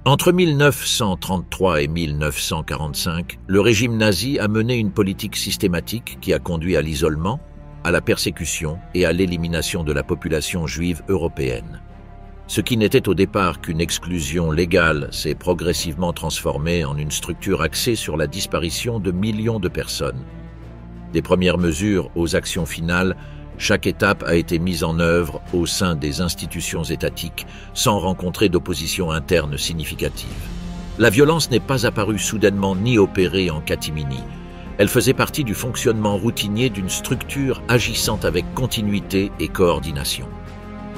Entre 1933 et 1945, le régime nazi a mené une politique systématique qui a conduit à l'isolement, à la persécution et à l'élimination de la population juive européenne. Ce qui n'était au départ qu'une exclusion légale s'est progressivement transformé en une structure axée sur la disparition de millions de personnes. Des premières mesures aux actions finales, chaque étape a été mise en œuvre au sein des institutions étatiques sans rencontrer d'opposition interne significative. La violence n'est pas apparue soudainement ni opérée en catimini. Elle faisait partie du fonctionnement routinier d'une structure agissant avec continuité et coordination.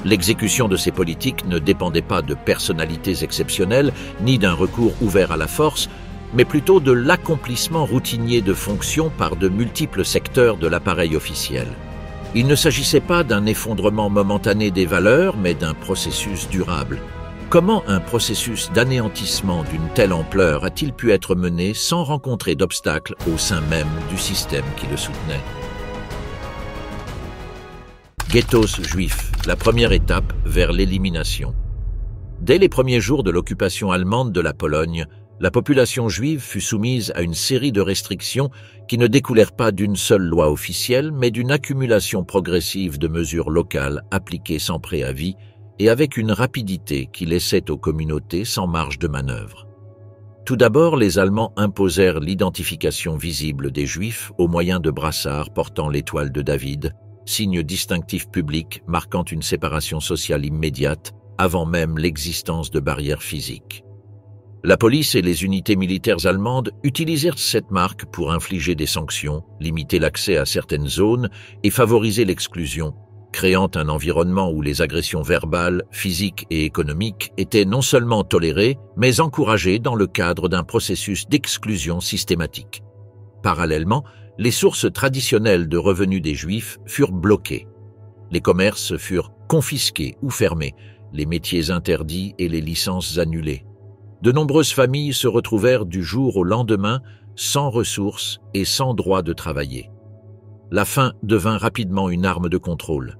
L'exécution de ces politiques ne dépendait pas de personnalités exceptionnelles ni d'un recours ouvert à la force, mais plutôt de l'accomplissement routinier de fonctions par de multiples secteurs de l'appareil officiel. Il ne s'agissait pas d'un effondrement momentané des valeurs, mais d'un processus durable. Comment un processus d'anéantissement d'une telle ampleur a-t-il pu être mené sans rencontrer d'obstacles au sein même du système qui le soutenait? Ghettos juifs, la première étape vers l'élimination. Dès les premiers jours de l'occupation allemande de la Pologne, la population juive fut soumise à une série de restrictions qui ne découlèrent pas d'une seule loi officielle, mais d'une accumulation progressive de mesures locales appliquées sans préavis et avec une rapidité qui laissait aux communautés sans marge de manœuvre. Tout d'abord, les Allemands imposèrent l'identification visible des Juifs au moyen de brassards portant l'étoile de David, signe distinctif public marquant une séparation sociale immédiate avant même l'existence de barrières physiques. La police et les unités militaires allemandes utilisèrent cette marque pour infliger des sanctions, limiter l'accès à certaines zones et favoriser l'exclusion, créant un environnement où les agressions verbales, physiques et économiques étaient non seulement tolérées, mais encouragées dans le cadre d'un processus d'exclusion systématique. Parallèlement, les sources traditionnelles de revenus des Juifs furent bloquées. Les commerces furent confisqués ou fermés, les métiers interdits et les licences annulées. De nombreuses familles se retrouvèrent du jour au lendemain sans ressources et sans droit de travailler. La faim devint rapidement une arme de contrôle.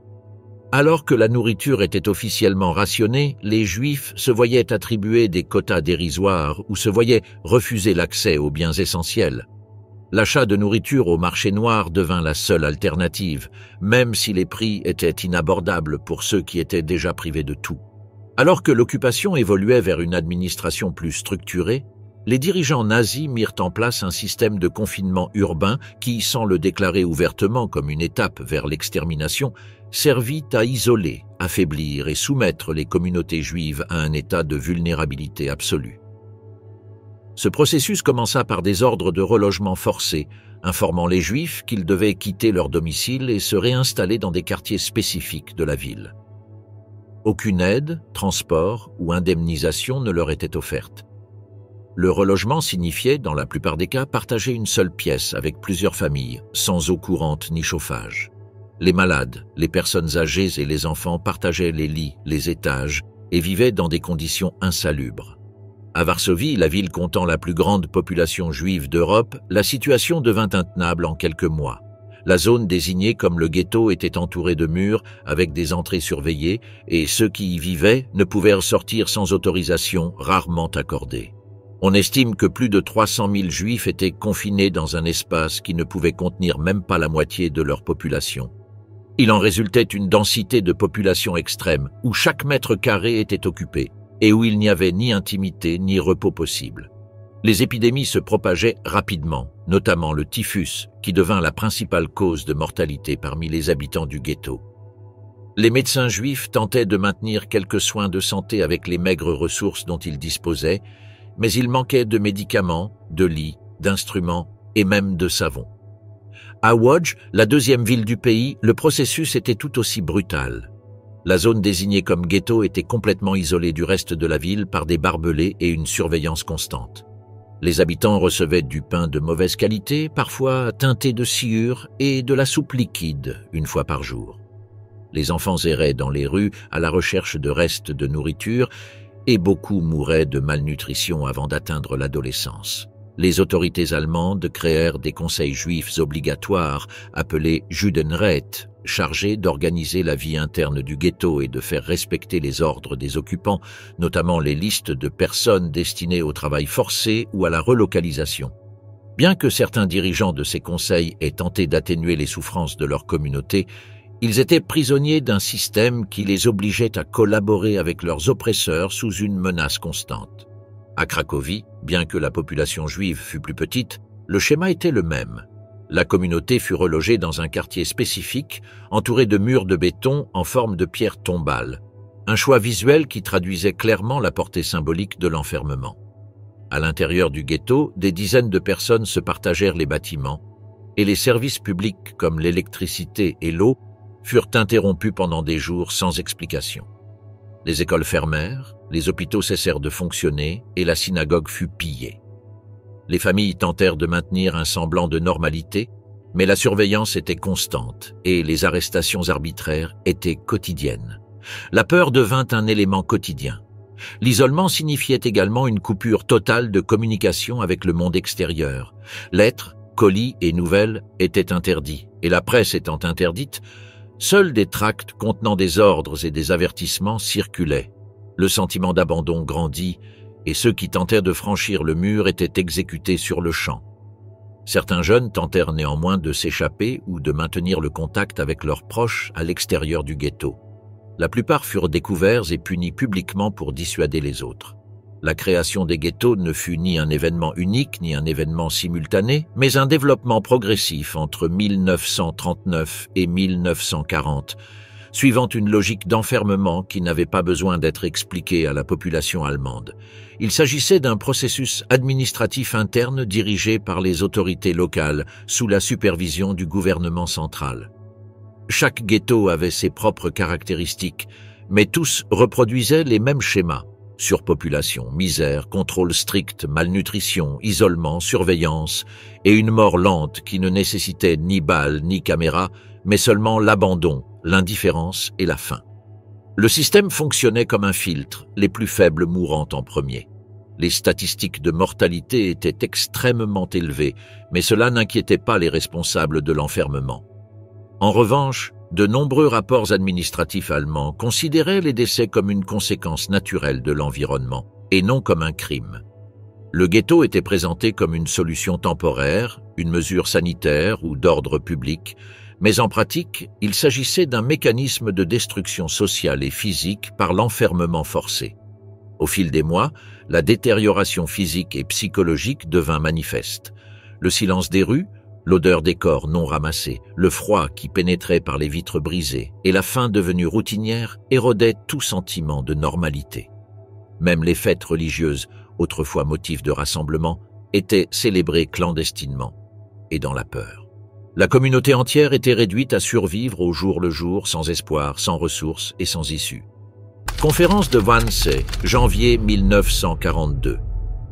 Alors que la nourriture était officiellement rationnée, les Juifs se voyaient attribuer des quotas dérisoires ou se voyaient refuser l'accès aux biens essentiels. L'achat de nourriture au marché noir devint la seule alternative, même si les prix étaient inabordables pour ceux qui étaient déjà privés de tout. Alors que l'occupation évoluait vers une administration plus structurée, les dirigeants nazis mirent en place un système de confinement urbain qui, sans le déclarer ouvertement comme une étape vers l'extermination, servit à isoler, affaiblir et soumettre les communautés juives à un état de vulnérabilité absolue. Ce processus commença par des ordres de relogement forcés, informant les Juifs qu'ils devaient quitter leur domicile et se réinstaller dans des quartiers spécifiques de la ville. Aucune aide, transport ou indemnisation ne leur était offerte. Le relogement signifiait, dans la plupart des cas, partager une seule pièce avec plusieurs familles, sans eau courante ni chauffage. Les malades, les personnes âgées et les enfants partageaient les lits, les étages et vivaient dans des conditions insalubres. À Varsovie, la ville comptant la plus grande population juive d'Europe, la situation devint intenable en quelques mois. La zone désignée comme le ghetto était entourée de murs avec des entrées surveillées et ceux qui y vivaient ne pouvaient ressortir sans autorisation, rarement accordée. On estime que plus de 300 000 Juifs étaient confinés dans un espace qui ne pouvait contenir même pas la moitié de leur population. Il en résultait une densité de population extrême où chaque mètre carré était occupé et où il n'y avait ni intimité ni repos possible. Les épidémies se propageaient rapidement, notamment le typhus, qui devint la principale cause de mortalité parmi les habitants du ghetto. Les médecins juifs tentaient de maintenir quelques soins de santé avec les maigres ressources dont ils disposaient, mais il manquait de médicaments, de lits, d'instruments et même de savon. À Łódź, la deuxième ville du pays, le processus était tout aussi brutal. La zone désignée comme ghetto était complètement isolée du reste de la ville par des barbelés et une surveillance constante. Les habitants recevaient du pain de mauvaise qualité, parfois teinté de sciure, et de la soupe liquide une fois par jour. Les enfants erraient dans les rues à la recherche de restes de nourriture et beaucoup mouraient de malnutrition avant d'atteindre l'adolescence. Les autorités allemandes créèrent des conseils juifs obligatoires appelés Judenräte, chargé d'organiser la vie interne du ghetto et de faire respecter les ordres des occupants, notamment les listes de personnes destinées au travail forcé ou à la relocalisation. Bien que certains dirigeants de ces conseils aient tenté d'atténuer les souffrances de leur communauté, ils étaient prisonniers d'un système qui les obligeait à collaborer avec leurs oppresseurs sous une menace constante. À Cracovie, bien que la population juive fût plus petite, le schéma était le même. La communauté fut relogée dans un quartier spécifique, entouré de murs de béton en forme de pierre tombale, un choix visuel qui traduisait clairement la portée symbolique de l'enfermement. À l'intérieur du ghetto, des dizaines de personnes se partagèrent les bâtiments, et les services publics comme l'électricité et l'eau furent interrompus pendant des jours sans explication. Les écoles fermèrent, les hôpitaux cessèrent de fonctionner et la synagogue fut pillée. Les familles tentèrent de maintenir un semblant de normalité, mais la surveillance était constante et les arrestations arbitraires étaient quotidiennes. La peur devint un élément quotidien. L'isolement signifiait également une coupure totale de communication avec le monde extérieur. Lettres, colis et nouvelles étaient interdits, et la presse étant interdite, seuls des tracts contenant des ordres et des avertissements circulaient. Le sentiment d'abandon grandit, et ceux qui tentèrent de franchir le mur étaient exécutés sur le champ. Certains jeunes tentèrent néanmoins de s'échapper ou de maintenir le contact avec leurs proches à l'extérieur du ghetto. La plupart furent découverts et punis publiquement pour dissuader les autres. La création des ghettos ne fut ni un événement unique ni un événement simultané, mais un développement progressif entre 1939 et 1940, suivant une logique d'enfermement qui n'avait pas besoin d'être expliquée à la population allemande. Il s'agissait d'un processus administratif interne dirigé par les autorités locales sous la supervision du gouvernement central. Chaque ghetto avait ses propres caractéristiques, mais tous reproduisaient les mêmes schémas. Surpopulation, misère, contrôle strict, malnutrition, isolement, surveillance et une mort lente qui ne nécessitait ni balles ni caméras, mais seulement l'abandon, l'indifférence et la faim. Le système fonctionnait comme un filtre, les plus faibles mourant en premier. Les statistiques de mortalité étaient extrêmement élevées, mais cela n'inquiétait pas les responsables de l'enfermement. En revanche, de nombreux rapports administratifs allemands considéraient les décès comme une conséquence naturelle de l'environnement, et non comme un crime. Le ghetto était présenté comme une solution temporaire, une mesure sanitaire ou d'ordre public, mais en pratique, il s'agissait d'un mécanisme de destruction sociale et physique par l'enfermement forcé. Au fil des mois, la détérioration physique et psychologique devint manifeste. Le silence des rues, l'odeur des corps non ramassés, le froid qui pénétrait par les vitres brisées et la faim devenue routinière érodaient tout sentiment de normalité. Même les fêtes religieuses, autrefois motifs de rassemblement, étaient célébrées clandestinement et dans la peur. La communauté entière était réduite à survivre au jour le jour, sans espoir, sans ressources et sans issue. Conférence de Wannsee, janvier 1942.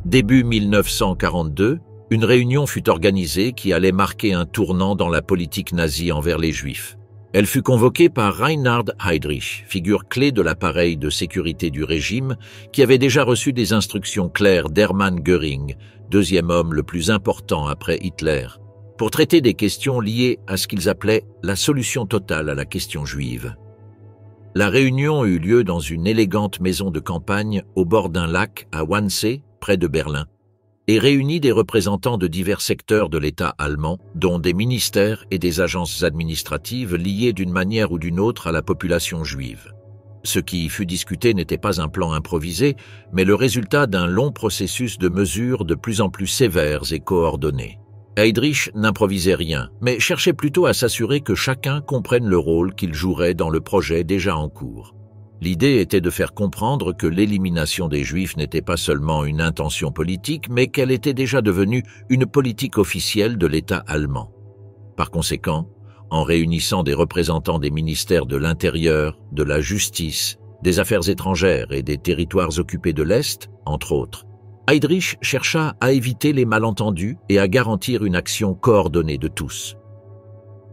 Début 1942, une réunion fut organisée qui allait marquer un tournant dans la politique nazie envers les Juifs. Elle fut convoquée par Reinhard Heydrich, figure clé de l'appareil de sécurité du régime, qui avait déjà reçu des instructions claires d'Hermann Göring, deuxième homme le plus important après Hitler, pour traiter des questions liées à ce qu'ils appelaient la solution totale à la question juive. La réunion eut lieu dans une élégante maison de campagne au bord d'un lac à Wannsee, près de Berlin, et réunit des représentants de divers secteurs de l'État allemand, dont des ministères et des agences administratives liées d'une manière ou d'une autre à la population juive. Ce qui y fut discuté n'était pas un plan improvisé, mais le résultat d'un long processus de mesures de plus en plus sévères et coordonnées. Heydrich n'improvisait rien, mais cherchait plutôt à s'assurer que chacun comprenne le rôle qu'il jouerait dans le projet déjà en cours. L'idée était de faire comprendre que l'élimination des Juifs n'était pas seulement une intention politique, mais qu'elle était déjà devenue une politique officielle de l'État allemand. Par conséquent, en réunissant des représentants des ministères de l'Intérieur, de la Justice, des Affaires étrangères et des territoires occupés de l'Est, entre autres, Heydrich chercha à éviter les malentendus et à garantir une action coordonnée de tous.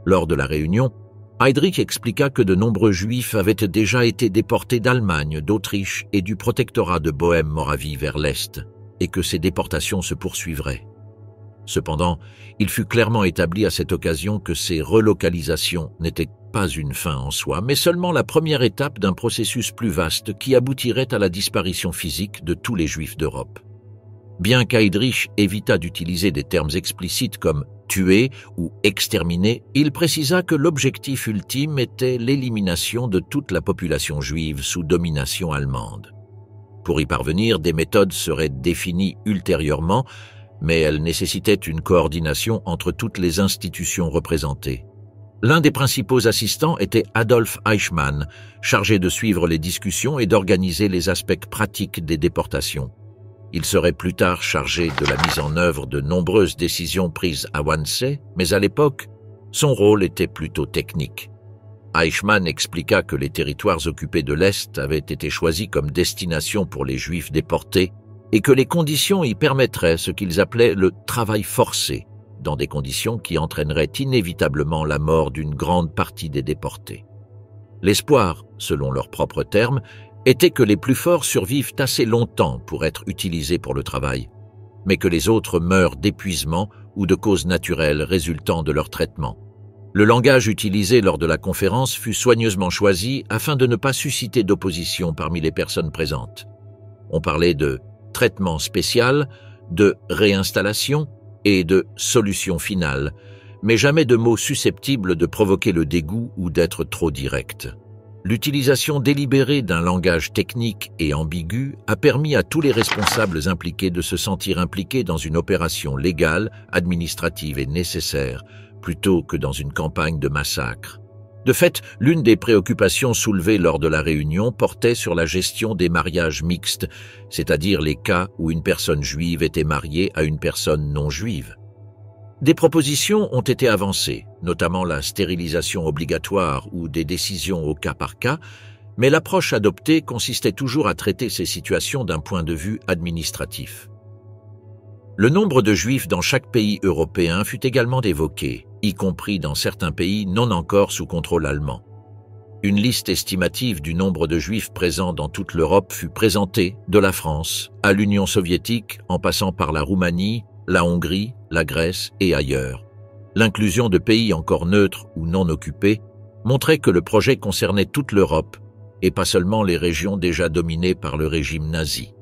Lors de la réunion, Heydrich expliqua que de nombreux Juifs avaient déjà été déportés d'Allemagne, d'Autriche et du protectorat de Bohême-Moravie vers l'Est, et que ces déportations se poursuivraient. Cependant, il fut clairement établi à cette occasion que ces relocalisations n'étaient pas une fin en soi, mais seulement la première étape d'un processus plus vaste qui aboutirait à la disparition physique de tous les Juifs d'Europe. Bien qu'Heydrich évita d'utiliser des termes explicites comme « tuer » ou « exterminer », il précisa que l'objectif ultime était l'élimination de toute la population juive sous domination allemande. Pour y parvenir, des méthodes seraient définies ultérieurement, mais elles nécessitaient une coordination entre toutes les institutions représentées. L'un des principaux assistants était Adolf Eichmann, chargé de suivre les discussions et d'organiser les aspects pratiques des déportations. Il serait plus tard chargé de la mise en œuvre de nombreuses décisions prises à Wannsee, mais à l'époque, son rôle était plutôt technique. Eichmann expliqua que les territoires occupés de l'Est avaient été choisis comme destination pour les Juifs déportés et que les conditions y permettraient ce qu'ils appelaient le travail forcé, dans des conditions qui entraîneraient inévitablement la mort d'une grande partie des déportés. L'espoir, selon leurs propres termes, était que les plus forts survivent assez longtemps pour être utilisés pour le travail, mais que les autres meurent d'épuisement ou de causes naturelles résultant de leur traitement. Le langage utilisé lors de la conférence fut soigneusement choisi afin de ne pas susciter d'opposition parmi les personnes présentes. On parlait de traitement spécial, de réinstallation et de solution finale, mais jamais de mots susceptibles de provoquer le dégoût ou d'être trop direct. L'utilisation délibérée d'un langage technique et ambigu a permis à tous les responsables impliqués de se sentir impliqués dans une opération légale, administrative et nécessaire, plutôt que dans une campagne de massacre. De fait, l'une des préoccupations soulevées lors de la réunion portait sur la gestion des mariages mixtes, c'est-à-dire les cas où une personne juive était mariée à une personne non juive. Des propositions ont été avancées, notamment la stérilisation obligatoire ou des décisions au cas par cas, mais l'approche adoptée consistait toujours à traiter ces situations d'un point de vue administratif. Le nombre de Juifs dans chaque pays européen fut également évoqué, y compris dans certains pays non encore sous contrôle allemand. Une liste estimative du nombre de Juifs présents dans toute l'Europe fut présentée, de la France à l'Union soviétique, en passant par la Roumanie, la Hongrie, la Grèce et ailleurs. L'inclusion de pays encore neutres ou non occupés montrait que le projet concernait toute l'Europe et pas seulement les régions déjà dominées par le régime nazi.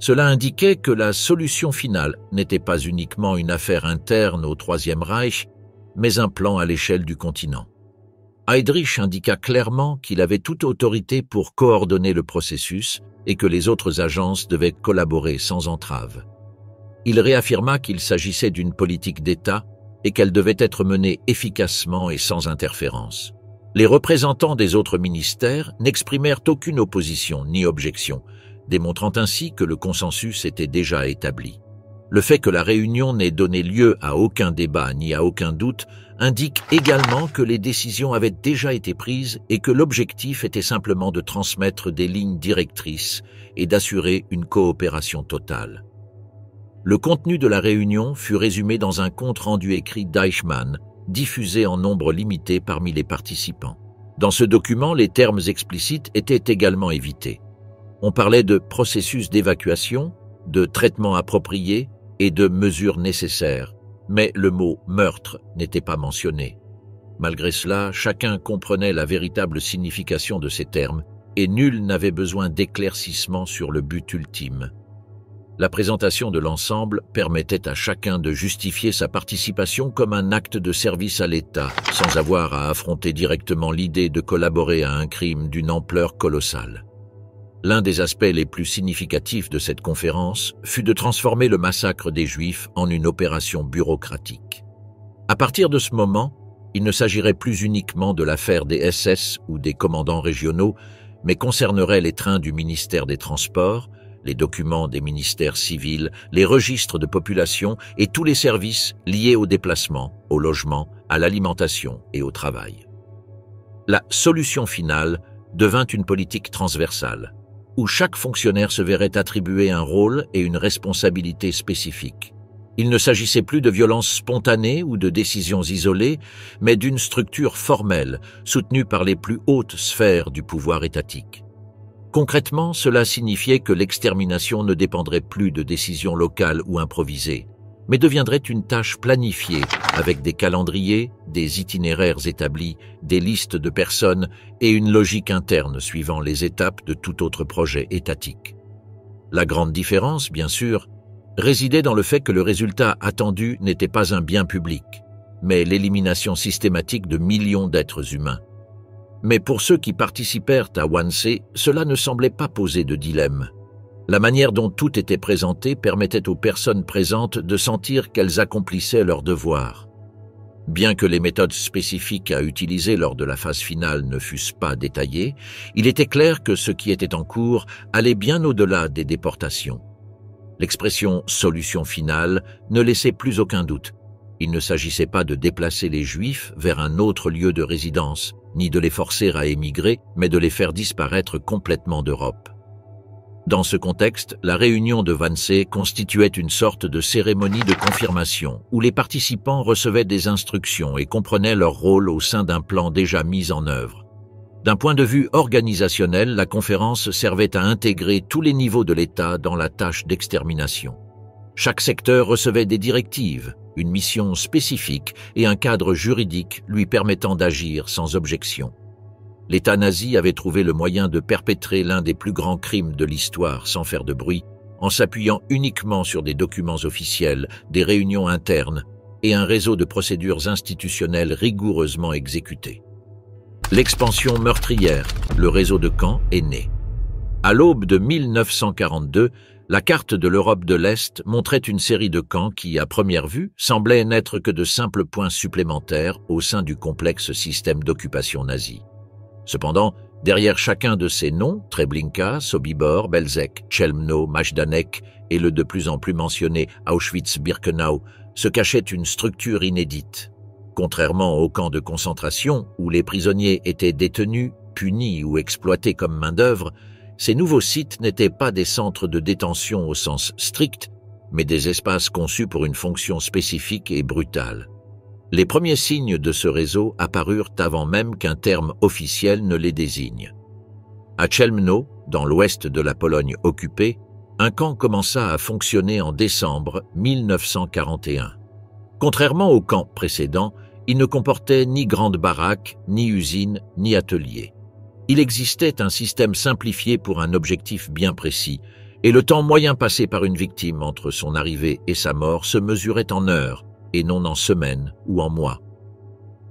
Cela indiquait que la solution finale n'était pas uniquement une affaire interne au Troisième Reich, mais un plan à l'échelle du continent. Heydrich indiqua clairement qu'il avait toute autorité pour coordonner le processus et que les autres agences devaient collaborer sans entrave. Il réaffirma qu'il s'agissait d'une politique d'État et qu'elle devait être menée efficacement et sans interférence. Les représentants des autres ministères n'exprimèrent aucune opposition ni objection, démontrant ainsi que le consensus était déjà établi. Le fait que la réunion n'ait donné lieu à aucun débat ni à aucun doute indique également que les décisions avaient déjà été prises et que l'objectif était simplement de transmettre des lignes directrices et d'assurer une coopération totale. Le contenu de la réunion fut résumé dans un compte-rendu écrit d'Eichmann, diffusé en nombre limité parmi les participants. Dans ce document, les termes explicites étaient également évités. On parlait de processus d'évacuation, de traitement approprié et de mesures nécessaires, mais le mot « meurtre » n'était pas mentionné. Malgré cela, chacun comprenait la véritable signification de ces termes et nul n'avait besoin d'éclaircissement sur le but ultime. La présentation de l'ensemble permettait à chacun de justifier sa participation comme un acte de service à l'État, sans avoir à affronter directement l'idée de collaborer à un crime d'une ampleur colossale. L'un des aspects les plus significatifs de cette conférence fut de transformer le massacre des Juifs en une opération bureaucratique. À partir de ce moment, il ne s'agirait plus uniquement de l'affaire des SS ou des commandants régionaux, mais concernerait les trains du ministère des Transports, les documents des ministères civils, les registres de population et tous les services liés au déplacement, au logement, à l'alimentation et au travail. La solution finale devint une politique transversale, où chaque fonctionnaire se verrait attribuer un rôle et une responsabilité spécifiques. Il ne s'agissait plus de violences spontanées ou de décisions isolées, mais d'une structure formelle, soutenue par les plus hautes sphères du pouvoir étatique. Concrètement, cela signifiait que l'extermination ne dépendrait plus de décisions locales ou improvisées, mais deviendrait une tâche planifiée avec des calendriers, des itinéraires établis, des listes de personnes et une logique interne suivant les étapes de tout autre projet étatique. La grande différence, bien sûr, résidait dans le fait que le résultat attendu n'était pas un bien public, mais l'élimination systématique de millions d'êtres humains. Mais pour ceux qui participèrent à Wannsee, cela ne semblait pas poser de dilemme. La manière dont tout était présenté permettait aux personnes présentes de sentir qu'elles accomplissaient leur devoir. Bien que les méthodes spécifiques à utiliser lors de la phase finale ne fussent pas détaillées, il était clair que ce qui était en cours allait bien au-delà des déportations. L'expression « solution finale » ne laissait plus aucun doute. Il ne s'agissait pas de déplacer les Juifs vers un autre lieu de résidence, ni de les forcer à émigrer, mais de les faire disparaître complètement d'Europe. Dans ce contexte, la réunion de Wannsee constituait une sorte de cérémonie de confirmation, où les participants recevaient des instructions et comprenaient leur rôle au sein d'un plan déjà mis en œuvre. D'un point de vue organisationnel, la conférence servait à intégrer tous les niveaux de l'État dans la tâche d'extermination. Chaque secteur recevait des directives, une mission spécifique et un cadre juridique lui permettant d'agir sans objection. L'État nazi avait trouvé le moyen de perpétrer l'un des plus grands crimes de l'histoire sans faire de bruit, en s'appuyant uniquement sur des documents officiels, des réunions internes et un réseau de procédures institutionnelles rigoureusement exécutées. L'expansion meurtrière, le réseau de camps, est né. À l'aube de 1942, la carte de l'Europe de l'Est montrait une série de camps qui, à première vue, semblaient n'être que de simples points supplémentaires au sein du complexe système d'occupation nazi. Cependant, derrière chacun de ces noms, Treblinka, Sobibor, Belzec, Chelmno, Majdanek et le de plus en plus mentionné Auschwitz-Birkenau, se cachait une structure inédite. Contrairement aux camps de concentration, où les prisonniers étaient détenus, punis ou exploités comme main-d'œuvre, ces nouveaux sites n'étaient pas des centres de détention au sens strict, mais des espaces conçus pour une fonction spécifique et brutale. Les premiers signes de ce réseau apparurent avant même qu'un terme officiel ne les désigne. À Chelmno, dans l'ouest de la Pologne occupée, un camp commença à fonctionner en décembre 1941. Contrairement aux camps précédents, il ne comportait ni grande baraque, ni usine, ni atelier. Il existait un système simplifié pour un objectif bien précis, et le temps moyen passé par une victime entre son arrivée et sa mort se mesurait en heures, et non en semaines ou en mois.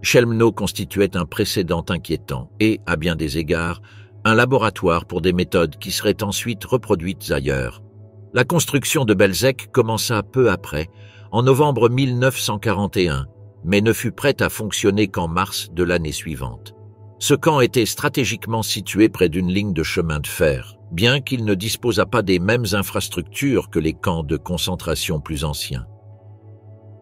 Chelmno constituait un précédent inquiétant et, à bien des égards, un laboratoire pour des méthodes qui seraient ensuite reproduites ailleurs. La construction de Belzec commença peu après, en novembre 1941, mais ne fut prête à fonctionner qu'en mars de l'année suivante. Ce camp était stratégiquement situé près d'une ligne de chemin de fer, bien qu'il ne disposât pas des mêmes infrastructures que les camps de concentration plus anciens.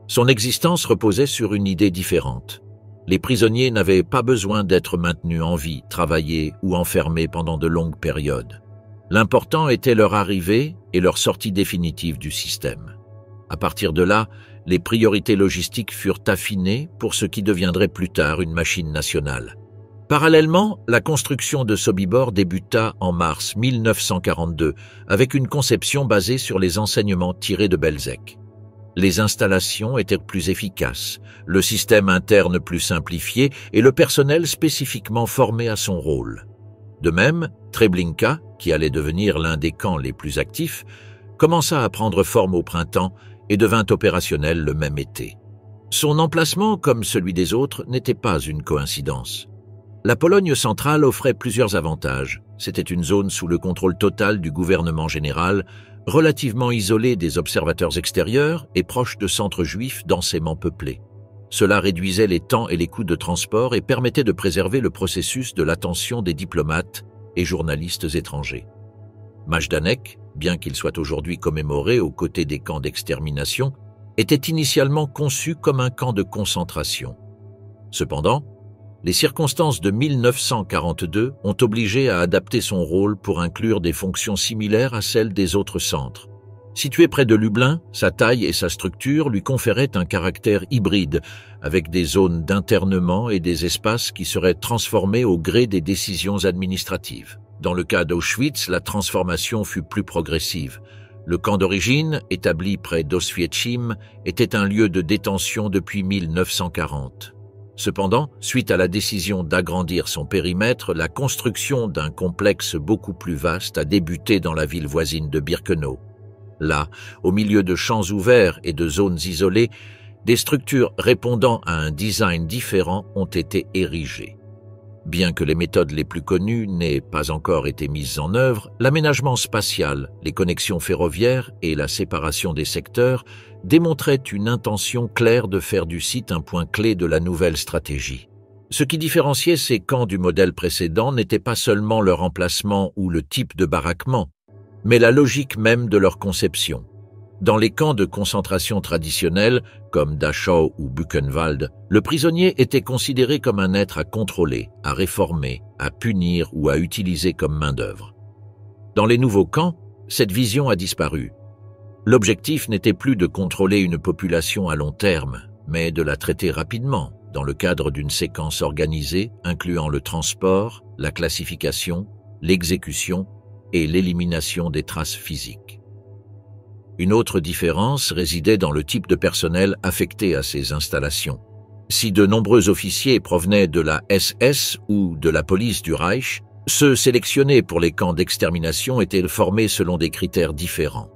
Son existence reposait sur une idée différente. Les prisonniers n'avaient pas besoin d'être maintenus en vie, travaillés ou enfermés pendant de longues périodes. L'important était leur arrivée et leur sortie définitive du système. À partir de là, les priorités logistiques furent affinées pour ce qui deviendrait plus tard une machine nationale. Parallèlement, la construction de Sobibor débuta en mars 1942 avec une conception basée sur les enseignements tirés de Belzec. Les installations étaient plus efficaces, le système interne plus simplifié et le personnel spécifiquement formé à son rôle. De même, Treblinka, qui allait devenir l'un des camps les plus actifs, commença à prendre forme au printemps et devint opérationnel le même été. Son emplacement, comme celui des autres, n'était pas une coïncidence. La Pologne centrale offrait plusieurs avantages. C'était une zone sous le contrôle total du gouvernement général, relativement isolée des observateurs extérieurs et proche de centres juifs densément peuplés. Cela réduisait les temps et les coûts de transport et permettait de préserver le processus de l'attention des diplomates et journalistes étrangers. Majdanek, bien qu'il soit aujourd'hui commémoré aux côtés des camps d'extermination, était initialement conçu comme un camp de concentration. Cependant, les circonstances de 1942 ont obligé à adapter son rôle pour inclure des fonctions similaires à celles des autres centres. Situé près de Lublin, sa taille et sa structure lui conféraient un caractère hybride, avec des zones d'internement et des espaces qui seraient transformés au gré des décisions administratives. Dans le cas d'Auschwitz, la transformation fut plus progressive. Le camp d'origine, établi près d'Oswiecim, était un lieu de détention depuis 1940. Cependant, suite à la décision d'agrandir son périmètre, la construction d'un complexe beaucoup plus vaste a débuté dans la ville voisine de Birkenau. Là, au milieu de champs ouverts et de zones isolées, des structures répondant à un design différent ont été érigées. Bien que les méthodes les plus connues n'aient pas encore été mises en œuvre, l'aménagement spatial, les connexions ferroviaires et la séparation des secteurs démontraient une intention claire de faire du site un point clé de la nouvelle stratégie. Ce qui différenciait ces camps du modèle précédent n'était pas seulement leur emplacement ou le type de baraquement, mais la logique même de leur conception. Dans les camps de concentration traditionnels, comme Dachau ou Buchenwald, le prisonnier était considéré comme un être à contrôler, à réformer, à punir ou à utiliser comme main-d'œuvre. Dans les nouveaux camps, cette vision a disparu. L'objectif n'était plus de contrôler une population à long terme, mais de la traiter rapidement, dans le cadre d'une séquence organisée incluant le transport, la classification, l'exécution et l'élimination des traces physiques. Une autre différence résidait dans le type de personnel affecté à ces installations. Si de nombreux officiers provenaient de la SS ou de la police du Reich, ceux sélectionnés pour les camps d'extermination étaient formés selon des critères différents.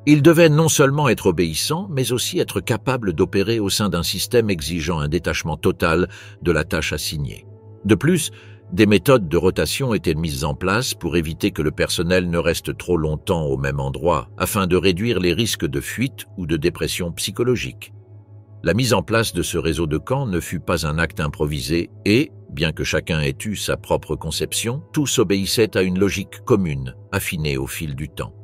Ils devaient non seulement être obéissants, mais aussi être capables d'opérer au sein d'un système exigeant un détachement total de la tâche assignée. De plus, des méthodes de rotation étaient mises en place pour éviter que le personnel ne reste trop longtemps au même endroit, afin de réduire les risques de fuite ou de dépression psychologique. La mise en place de ce réseau de camps ne fut pas un acte improvisé et, bien que chacun ait eu sa propre conception, tous obéissaient à une logique commune, affinée au fil du temps.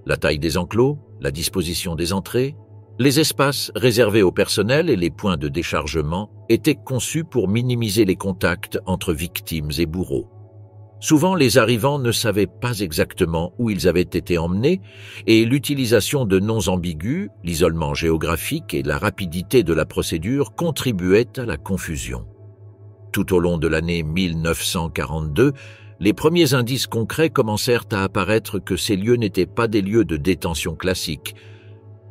La taille des enclos, la disposition des entrées, les espaces réservés au personnel et les points de déchargement étaient conçus pour minimiser les contacts entre victimes et bourreaux. Souvent, les arrivants ne savaient pas exactement où ils avaient été emmenés et l'utilisation de noms ambigus, l'isolement géographique et la rapidité de la procédure contribuaient à la confusion. Tout au long de l'année 1942, les premiers indices concrets commencèrent à apparaître que ces lieux n'étaient pas des lieux de détention classiques.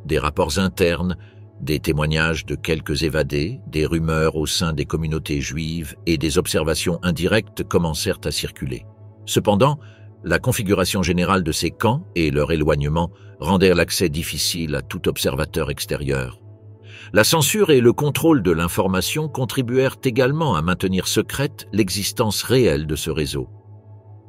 Des rapports internes, des témoignages de quelques évadés, des rumeurs au sein des communautés juives et des observations indirectes commencèrent à circuler. Cependant, la configuration générale de ces camps et leur éloignement rendèrent l'accès difficile à tout observateur extérieur. La censure et le contrôle de l'information contribuèrent également à maintenir secrète l'existence réelle de ce réseau.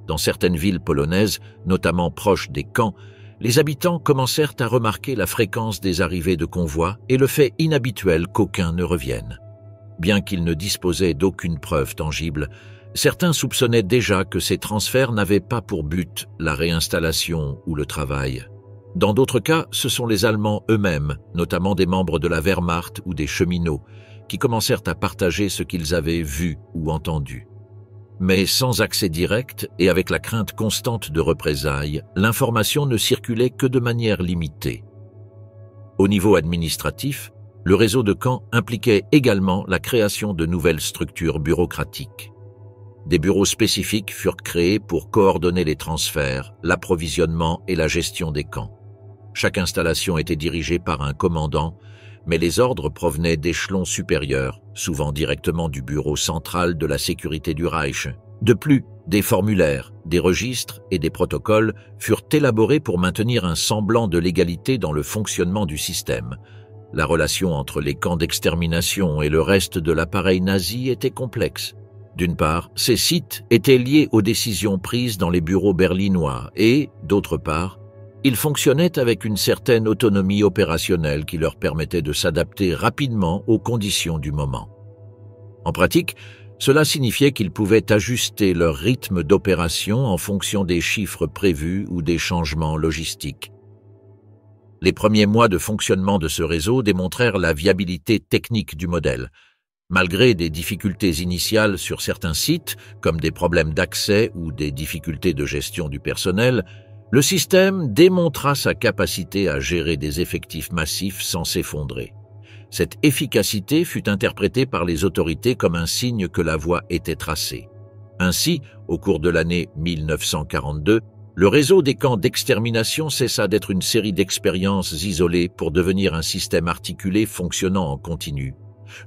Dans certaines villes polonaises, notamment proches des camps, les habitants commencèrent à remarquer la fréquence des arrivées de convois et le fait inhabituel qu'aucun ne revienne. Bien qu'ils ne disposaient d'aucune preuve tangible, certains soupçonnaient déjà que ces transferts n'avaient pas pour but la réinstallation ou le travail. Dans d'autres cas, ce sont les Allemands eux-mêmes, notamment des membres de la Wehrmacht ou des cheminots, qui commencèrent à partager ce qu'ils avaient vu ou entendu. Mais sans accès direct et avec la crainte constante de représailles, l'information ne circulait que de manière limitée. Au niveau administratif, le réseau de camps impliquait également la création de nouvelles structures bureaucratiques. Des bureaux spécifiques furent créés pour coordonner les transferts, l'approvisionnement et la gestion des camps. Chaque installation était dirigée par un commandant, mais les ordres provenaient d'échelons supérieurs, souvent directement du bureau central de la sécurité du Reich. De plus, des formulaires, des registres et des protocoles furent élaborés pour maintenir un semblant de légalité dans le fonctionnement du système. La relation entre les camps d'extermination et le reste de l'appareil nazi était complexe. D'une part, ces sites étaient liés aux décisions prises dans les bureaux berlinois et, d'autre part, ils fonctionnaient avec une certaine autonomie opérationnelle qui leur permettait de s'adapter rapidement aux conditions du moment. En pratique, cela signifiait qu'ils pouvaient ajuster leur rythme d'opération en fonction des chiffres prévus ou des changements logistiques. Les premiers mois de fonctionnement de ce réseau démontrèrent la viabilité technique du modèle. Malgré des difficultés initiales sur certains sites, comme des problèmes d'accès ou des difficultés de gestion du personnel, le système démontra sa capacité à gérer des effectifs massifs sans s'effondrer. Cette efficacité fut interprétée par les autorités comme un signe que la voie était tracée. Ainsi, au cours de l'année 1942, le réseau des camps d'extermination cessa d'être une série d'expériences isolées pour devenir un système articulé fonctionnant en continu,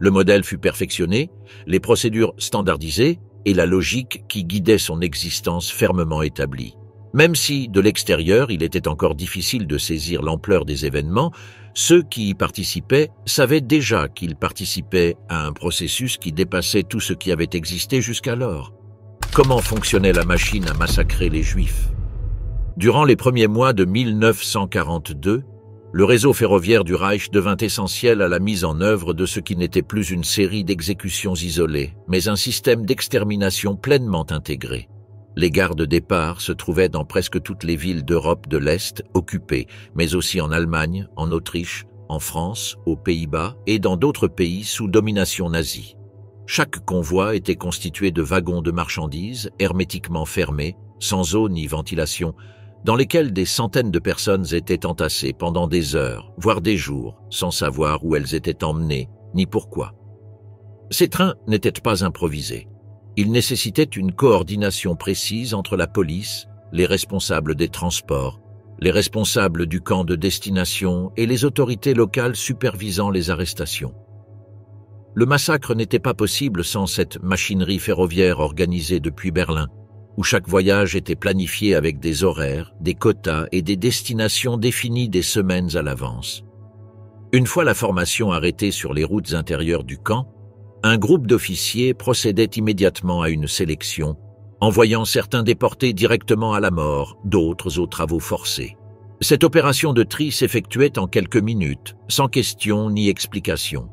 Le modèle fut perfectionné, les procédures standardisées et la logique qui guidait son existence fermement établie. Même si, de l'extérieur, il était encore difficile de saisir l'ampleur des événements, ceux qui y participaient savaient déjà qu'ils participaient à un processus qui dépassait tout ce qui avait existé jusqu'alors. Comment fonctionnait la machine à massacrer les Juifs? Durant les premiers mois de 1942, le réseau ferroviaire du Reich devint essentiel à la mise en œuvre de ce qui n'était plus une série d'exécutions isolées, mais un système d'extermination pleinement intégré. Les gares de départ se trouvaient dans presque toutes les villes d'Europe de l'Est occupées, mais aussi en Allemagne, en Autriche, en France, aux Pays-Bas et dans d'autres pays sous domination nazie. Chaque convoi était constitué de wagons de marchandises hermétiquement fermés, sans eau ni ventilation, dans lesquels des centaines de personnes étaient entassées pendant des heures, voire des jours, sans savoir où elles étaient emmenées, ni pourquoi. Ces trains n'étaient pas improvisés. Ils nécessitaient une coordination précise entre la police, les responsables des transports, les responsables du camp de destination et les autorités locales supervisant les arrestations. Le massacre n'était pas possible sans cette machinerie ferroviaire organisée depuis Berlin, où chaque voyage était planifié avec des horaires, des quotas et des destinations définies des semaines à l'avance. Une fois la formation arrêtée sur les routes intérieures du camp, un groupe d'officiers procédait immédiatement à une sélection, envoyant certains déportés directement à la mort, d'autres aux travaux forcés. Cette opération de tri s'effectuait en quelques minutes, sans question ni explication.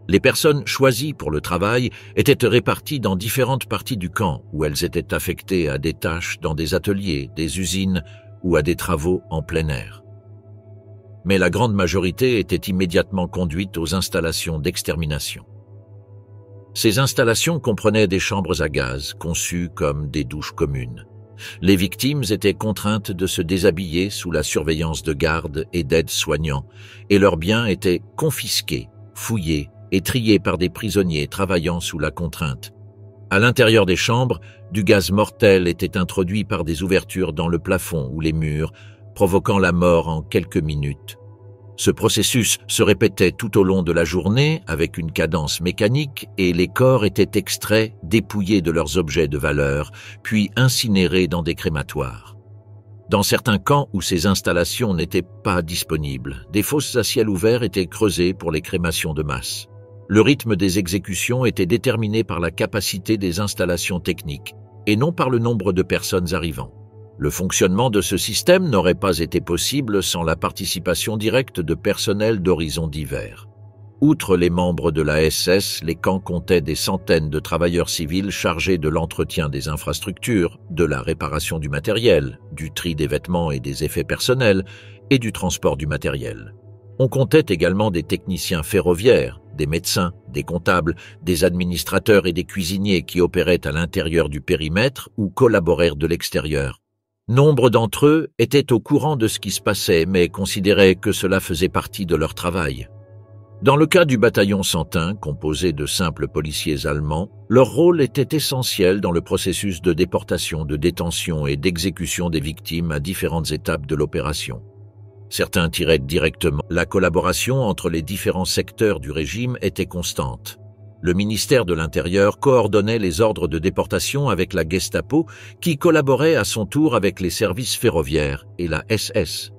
Les personnes choisies pour le travail étaient réparties dans différentes parties du camp, où elles étaient affectées à des tâches dans des ateliers, des usines ou à des travaux en plein air. Mais la grande majorité était immédiatement conduite aux installations d'extermination. Ces installations comprenaient des chambres à gaz, conçues comme des douches communes. Les victimes étaient contraintes de se déshabiller sous la surveillance de gardes et d'aides-soignants, et leurs biens étaient confisqués, fouillés et triés par des prisonniers travaillant sous la contrainte. À l'intérieur des chambres, du gaz mortel était introduit par des ouvertures dans le plafond ou les murs, provoquant la mort en quelques minutes. Ce processus se répétait tout au long de la journée avec une cadence mécanique et les corps étaient extraits, dépouillés de leurs objets de valeur, puis incinérés dans des crématoires. Dans certains camps où ces installations n'étaient pas disponibles, des fosses à ciel ouvert étaient creusées pour les crémations de masse. Le rythme des exécutions était déterminé par la capacité des installations techniques et non par le nombre de personnes arrivant. Le fonctionnement de ce système n'aurait pas été possible sans la participation directe de personnels d'horizons divers. Outre les membres de la SS, les camps comptaient des centaines de travailleurs civils chargés de l'entretien des infrastructures, de la réparation du matériel, du tri des vêtements et des effets personnels et du transport du matériel. On comptait également des techniciens ferroviaires, des médecins, des comptables, des administrateurs et des cuisiniers qui opéraient à l'intérieur du périmètre ou collaborèrent de l'extérieur. Nombre d'entre eux étaient au courant de ce qui se passait, mais considéraient que cela faisait partie de leur travail. Dans le cas du bataillon Santin, composé de simples policiers allemands, leur rôle était essentiel dans le processus de déportation, de détention et d'exécution des victimes à différentes étapes de l'opération. Certains tiraient directement. La collaboration entre les différents secteurs du régime était constante. Le ministère de l'Intérieur coordonnait les ordres de déportation avec la Gestapo, qui collaborait à son tour avec les services ferroviaires et la SS.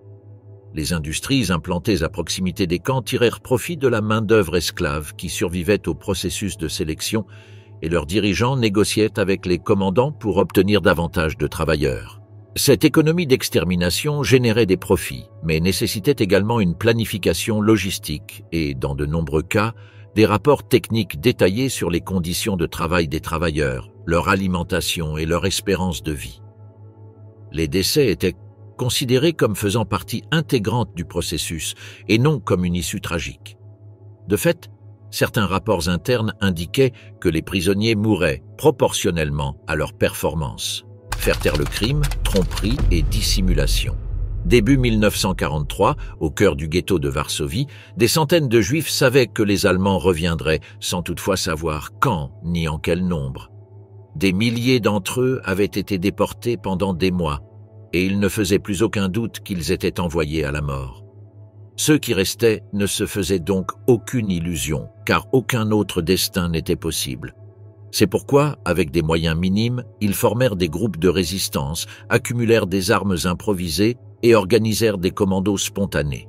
Les industries implantées à proximité des camps tirèrent profit de la main-d'œuvre esclave qui survivait au processus de sélection et leurs dirigeants négociaient avec les commandants pour obtenir davantage de travailleurs. Cette économie d'extermination générait des profits, mais nécessitait également une planification logistique et, dans de nombreux cas, des rapports techniques détaillés sur les conditions de travail des travailleurs, leur alimentation et leur espérance de vie. Les décès étaient considérés comme faisant partie intégrante du processus et non comme une issue tragique. De fait, certains rapports internes indiquaient que les prisonniers mouraient proportionnellement à leur performance. Faire taire le crime, tromperie et dissimulation. Début 1943, au cœur du ghetto de Varsovie, des centaines de Juifs savaient que les Allemands reviendraient, sans toutefois savoir quand ni en quel nombre. Des milliers d'entre eux avaient été déportés pendant des mois, et il ne faisait plus aucun doute qu'ils étaient envoyés à la mort. Ceux qui restaient ne se faisaient donc aucune illusion, car aucun autre destin n'était possible. C'est pourquoi, avec des moyens minimes, ils formèrent des groupes de résistance, accumulèrent des armes improvisées et organisèrent des commandos spontanés.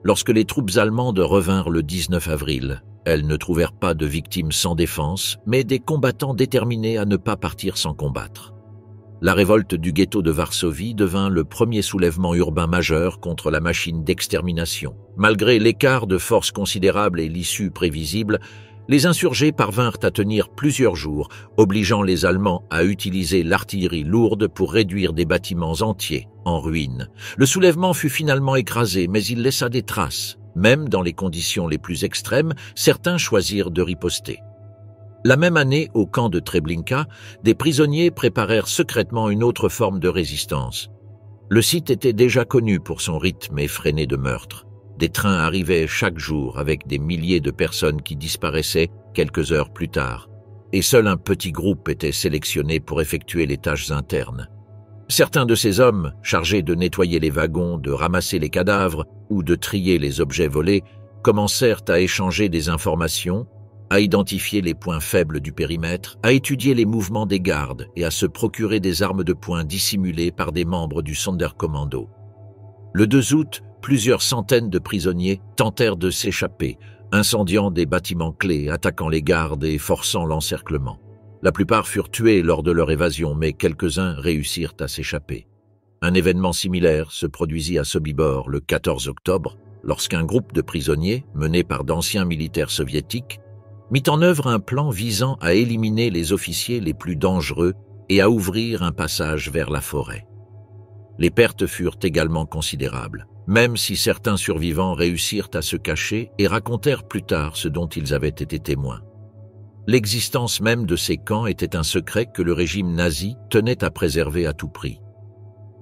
Lorsque les troupes allemandes revinrent le 19 avril, elles ne trouvèrent pas de victimes sans défense, mais des combattants déterminés à ne pas partir sans combattre. La révolte du ghetto de Varsovie devint le premier soulèvement urbain majeur contre la machine d'extermination. Malgré l'écart de force considérable et l'issue prévisible, les insurgés parvinrent à tenir plusieurs jours, obligeant les Allemands à utiliser l'artillerie lourde pour réduire des bâtiments entiers en ruine. Le soulèvement fut finalement écrasé, mais il laissa des traces. Même dans les conditions les plus extrêmes, certains choisirent de riposter. La même année, au camp de Treblinka, des prisonniers préparèrent secrètement une autre forme de résistance. Le site était déjà connu pour son rythme effréné de meurtres. Des trains arrivaient chaque jour avec des milliers de personnes qui disparaissaient quelques heures plus tard, et seul un petit groupe était sélectionné pour effectuer les tâches internes. Certains de ces hommes, chargés de nettoyer les wagons, de ramasser les cadavres ou de trier les objets volés, commencèrent à échanger des informations, à identifier les points faibles du périmètre, à étudier les mouvements des gardes et à se procurer des armes de poing dissimulées par des membres du Sonderkommando. Le 2 août, plusieurs centaines de prisonniers tentèrent de s'échapper, incendiant des bâtiments clés, attaquant les gardes et forçant l'encerclement. La plupart furent tués lors de leur évasion, mais quelques-uns réussirent à s'échapper. Un événement similaire se produisit à Sobibor le 14 octobre, lorsqu'un groupe de prisonniers, mené par d'anciens militaires soviétiques, mit en œuvre un plan visant à éliminer les officiers les plus dangereux et à ouvrir un passage vers la forêt. Les pertes furent également considérables, même si certains survivants réussirent à se cacher et racontèrent plus tard ce dont ils avaient été témoins. L'existence même de ces camps était un secret que le régime nazi tenait à préserver à tout prix.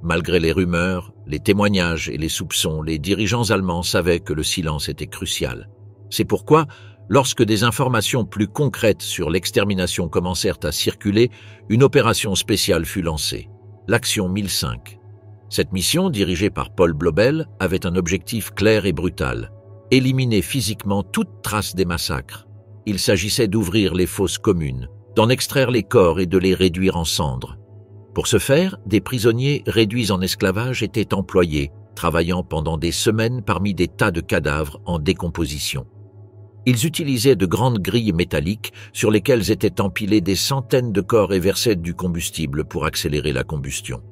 Malgré les rumeurs, les témoignages et les soupçons, les dirigeants allemands savaient que le silence était crucial. C'est pourquoi, lorsque des informations plus concrètes sur l'extermination commencèrent à circuler, une opération spéciale fut lancée, l'Action 1005. Cette mission, dirigée par Paul Blobel, avait un objectif clair et brutal, éliminer physiquement toute trace des massacres. Il s'agissait d'ouvrir les fosses communes, d'en extraire les corps et de les réduire en cendres. Pour ce faire, des prisonniers réduits en esclavage étaient employés, travaillant pendant des semaines parmi des tas de cadavres en décomposition. Ils utilisaient de grandes grilles métalliques sur lesquelles étaient empilés des centaines de corps et versaient du combustible pour accélérer la combustion.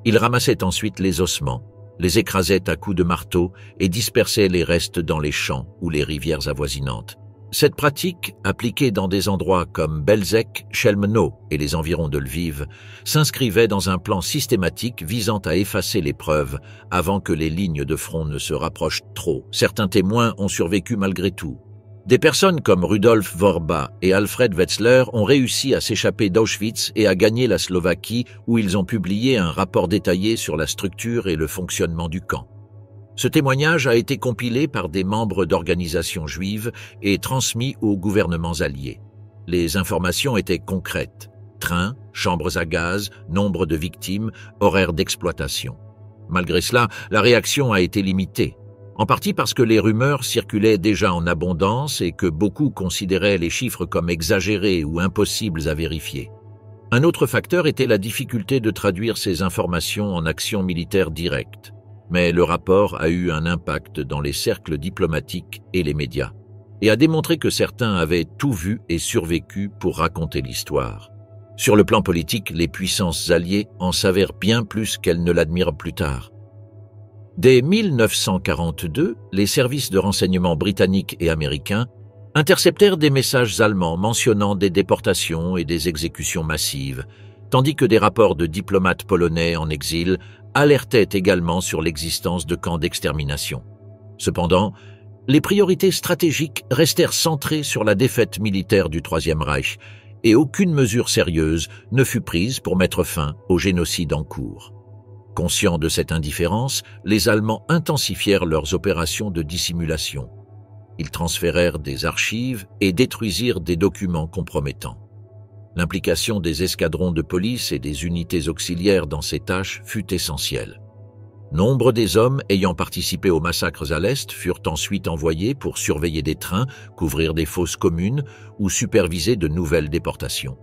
Ils ramassaient ensuite les ossements, les écrasaient à coups de marteau et dispersaient les restes dans les champs ou les rivières avoisinantes. Cette pratique, appliquée dans des endroits comme Belzec, Chelmno et les environs de Lviv, s'inscrivait dans un plan systématique visant à effacer les preuves avant que les lignes de front ne se rapprochent trop. Certains témoins ont survécu malgré tout. Des personnes comme Rudolf Worba et Alfred Wetzler ont réussi à s'échapper d'Auschwitz et à gagner la Slovaquie où ils ont publié un rapport détaillé sur la structure et le fonctionnement du camp. Ce témoignage a été compilé par des membres d'organisations juives et transmis aux gouvernements alliés. Les informations étaient concrètes. Trains, chambres à gaz, nombre de victimes, horaires d'exploitation. Malgré cela, la réaction a été limitée. En partie parce que les rumeurs circulaient déjà en abondance et que beaucoup considéraient les chiffres comme exagérés ou impossibles à vérifier. Un autre facteur était la difficulté de traduire ces informations en actions militaires directes. Mais le rapport a eu un impact dans les cercles diplomatiques et les médias, et a démontré que certains avaient tout vu et survécu pour raconter l'histoire. Sur le plan politique, les puissances alliées en s'avèrent bien plus qu'elles ne l'admirent plus tard. Dès 1942, les services de renseignement britanniques et américains interceptèrent des messages allemands mentionnant des déportations et des exécutions massives, tandis que des rapports de diplomates polonais en exil alertaient également sur l'existence de camps d'extermination. Cependant, les priorités stratégiques restèrent centrées sur la défaite militaire du Troisième Reich et aucune mesure sérieuse ne fut prise pour mettre fin au génocide en cours. Conscients de cette indifférence, les Allemands intensifièrent leurs opérations de dissimulation. Ils transférèrent des archives et détruisirent des documents compromettants. L'implication des escadrons de police et des unités auxiliaires dans ces tâches fut essentielle. Nombre des hommes ayant participé aux massacres à l'Est furent ensuite envoyés pour surveiller des trains, couvrir des fosses communes ou superviser de nouvelles déportations.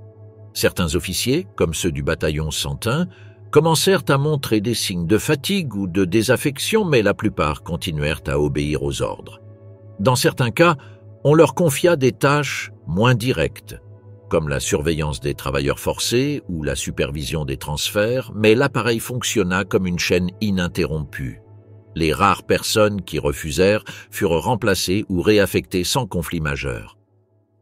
Certains officiers, comme ceux du bataillon Santin, commencèrent à montrer des signes de fatigue ou de désaffection, mais la plupart continuèrent à obéir aux ordres. Dans certains cas, on leur confia des tâches moins directes, comme la surveillance des travailleurs forcés ou la supervision des transferts, mais l'appareil fonctionna comme une chaîne ininterrompue. Les rares personnes qui refusèrent furent remplacées ou réaffectées sans conflit majeur.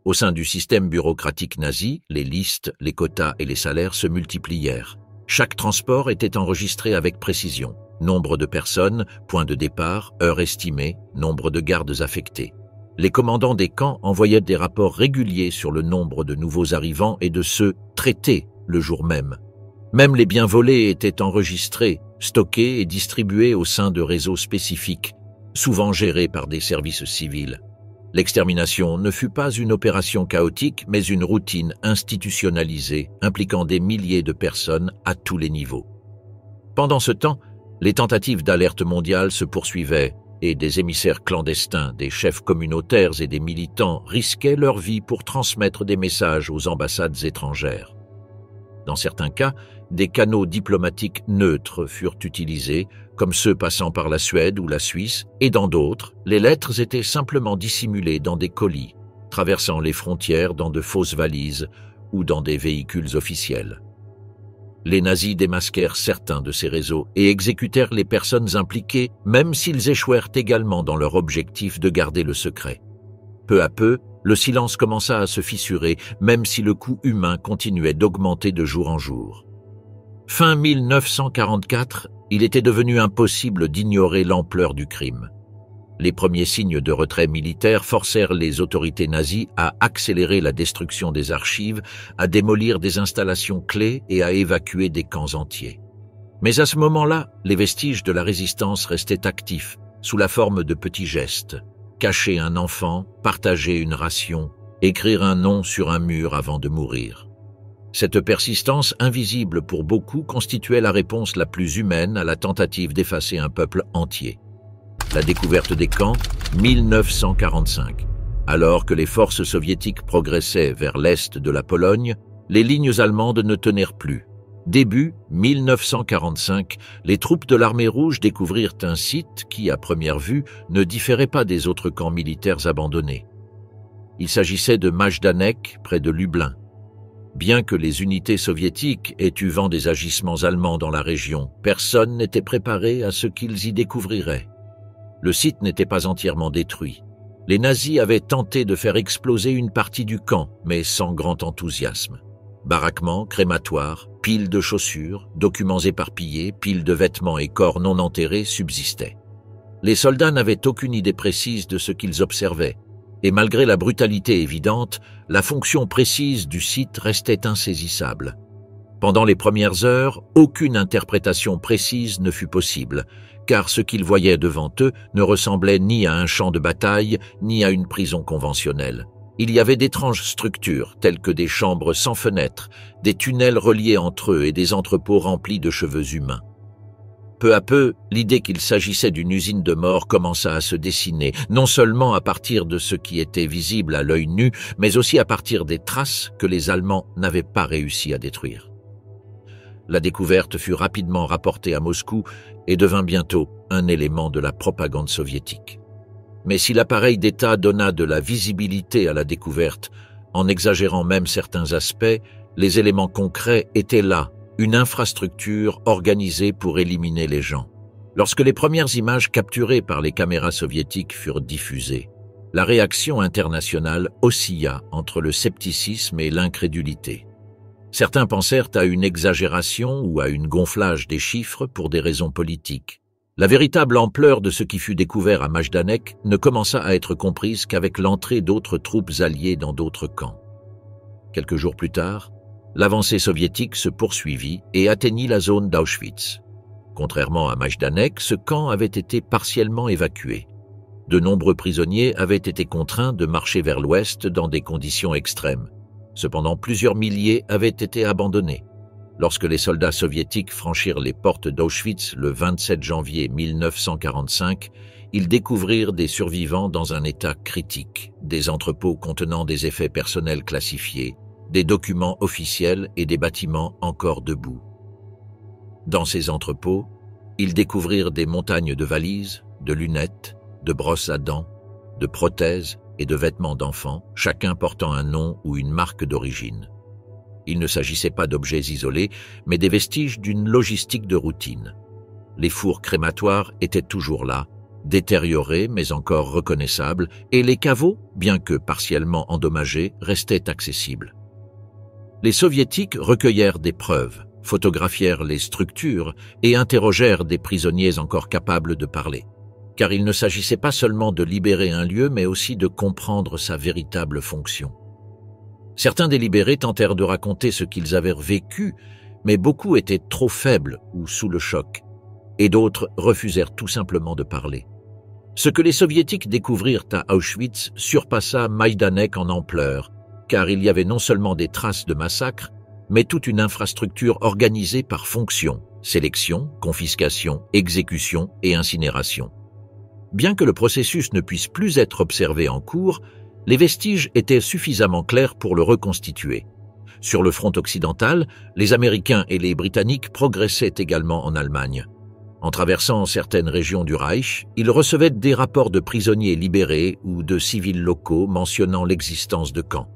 Au sein du système bureaucratique nazi, les listes, les quotas et les salaires se multiplièrent. Chaque transport était enregistré avec précision. Nombre de personnes, point de départ, heure estimée, nombre de gardes affectés. Les commandants des camps envoyaient des rapports réguliers sur le nombre de nouveaux arrivants et de ceux traités le jour même. Même les biens volés étaient enregistrés, stockés et distribués au sein de réseaux spécifiques, souvent gérés par des services civils. L'extermination ne fut pas une opération chaotique, mais une routine institutionnalisée impliquant des milliers de personnes à tous les niveaux. Pendant ce temps, les tentatives d'alerte mondiale se poursuivaient et des émissaires clandestins, des chefs communautaires et des militants risquaient leur vie pour transmettre des messages aux ambassades étrangères. Dans certains cas, des canaux diplomatiques neutres furent utilisés, comme ceux passant par la Suède ou la Suisse, et dans d'autres, les lettres étaient simplement dissimulées dans des colis, traversant les frontières dans de fausses valises ou dans des véhicules officiels. Les nazis démasquèrent certains de ces réseaux et exécutèrent les personnes impliquées, même s'ils échouèrent également dans leur objectif de garder le secret. Peu à peu, le silence commença à se fissurer, même si le coût humain continuait d'augmenter de jour en jour. Fin 1944, il était devenu impossible d'ignorer l'ampleur du crime. Les premiers signes de retrait militaire forcèrent les autorités nazies à accélérer la destruction des archives, à démolir des installations clés et à évacuer des camps entiers. Mais à ce moment-là, les vestiges de la résistance restaient actifs, sous la forme de petits gestes. Cacher un enfant, partager une ration, écrire un nom sur un mur avant de mourir. Cette persistance invisible pour beaucoup constituait la réponse la plus humaine à la tentative d'effacer un peuple entier. La découverte des camps, 1945. Alors que les forces soviétiques progressaient vers l'est de la Pologne, les lignes allemandes ne tenèrent plus. Début 1945, les troupes de l'armée rouge découvrirent un site qui, à première vue, ne différait pas des autres camps militaires abandonnés. Il s'agissait de Majdanek, près de Lublin. Bien que les unités soviétiques aient eu vent des agissements allemands dans la région, personne n'était préparé à ce qu'ils y découvriraient. Le site n'était pas entièrement détruit. Les nazis avaient tenté de faire exploser une partie du camp, mais sans grand enthousiasme. Baraquements, crématoires, piles de chaussures, documents éparpillés, piles de vêtements et corps non enterrés subsistaient. Les soldats n'avaient aucune idée précise de ce qu'ils observaient, et malgré la brutalité évidente, la fonction précise du site restait insaisissable. Pendant les premières heures, aucune interprétation précise ne fut possible, car ce qu'ils voyaient devant eux ne ressemblait ni à un champ de bataille, ni à une prison conventionnelle. Il y avait d'étranges structures, telles que des chambres sans fenêtres, des tunnels reliés entre eux et des entrepôts remplis de cheveux humains. Peu à peu, l'idée qu'il s'agissait d'une usine de mort commença à se dessiner, non seulement à partir de ce qui était visible à l'œil nu, mais aussi à partir des traces que les Allemands n'avaient pas réussi à détruire. La découverte fut rapidement rapportée à Moscou et devint bientôt un élément de la propagande soviétique. Mais si l'appareil d'État donna de la visibilité à la découverte, en exagérant même certains aspects, les éléments concrets étaient là, une infrastructure organisée pour éliminer les gens. Lorsque les premières images capturées par les caméras soviétiques furent diffusées, la réaction internationale oscilla entre le scepticisme et l'incrédulité. Certains pensèrent à une exagération ou à une gonflage des chiffres pour des raisons politiques. La véritable ampleur de ce qui fut découvert à Majdanek ne commença à être comprise qu'avec l'entrée d'autres troupes alliées dans d'autres camps. Quelques jours plus tard, l'avancée soviétique se poursuivit et atteignit la zone d'Auschwitz. Contrairement à Majdanek, ce camp avait été partiellement évacué. De nombreux prisonniers avaient été contraints de marcher vers l'ouest dans des conditions extrêmes. Cependant, plusieurs milliers avaient été abandonnés. Lorsque les soldats soviétiques franchirent les portes d'Auschwitz le 27 janvier 1945, ils découvrirent des survivants dans un état critique, des entrepôts contenant des effets personnels classifiés, des documents officiels et des bâtiments encore debout. Dans ces entrepôts, ils découvrirent des montagnes de valises, de lunettes, de brosses à dents, de prothèses et de vêtements d'enfants, chacun portant un nom ou une marque d'origine. Il ne s'agissait pas d'objets isolés, mais des vestiges d'une logistique de routine. Les fours crématoires étaient toujours là, détériorés mais encore reconnaissables, et les caveaux, bien que partiellement endommagés, restaient accessibles. Les Soviétiques recueillèrent des preuves, photographièrent les structures et interrogèrent des prisonniers encore capables de parler. Car il ne s'agissait pas seulement de libérer un lieu, mais aussi de comprendre sa véritable fonction. Certains des libérés tentèrent de raconter ce qu'ils avaient vécu, mais beaucoup étaient trop faibles ou sous le choc, et d'autres refusèrent tout simplement de parler. Ce que les Soviétiques découvrirent à Auschwitz surpassa Majdanek en ampleur, car il y avait non seulement des traces de massacres, mais toute une infrastructure organisée par fonction, sélection, confiscation, exécution et incinération. Bien que le processus ne puisse plus être observé en cours, les vestiges étaient suffisamment clairs pour le reconstituer. Sur le front occidental, les Américains et les Britanniques progressaient également en Allemagne. En traversant certaines régions du Reich, ils recevaient des rapports de prisonniers libérés ou de civils locaux mentionnant l'existence de camps.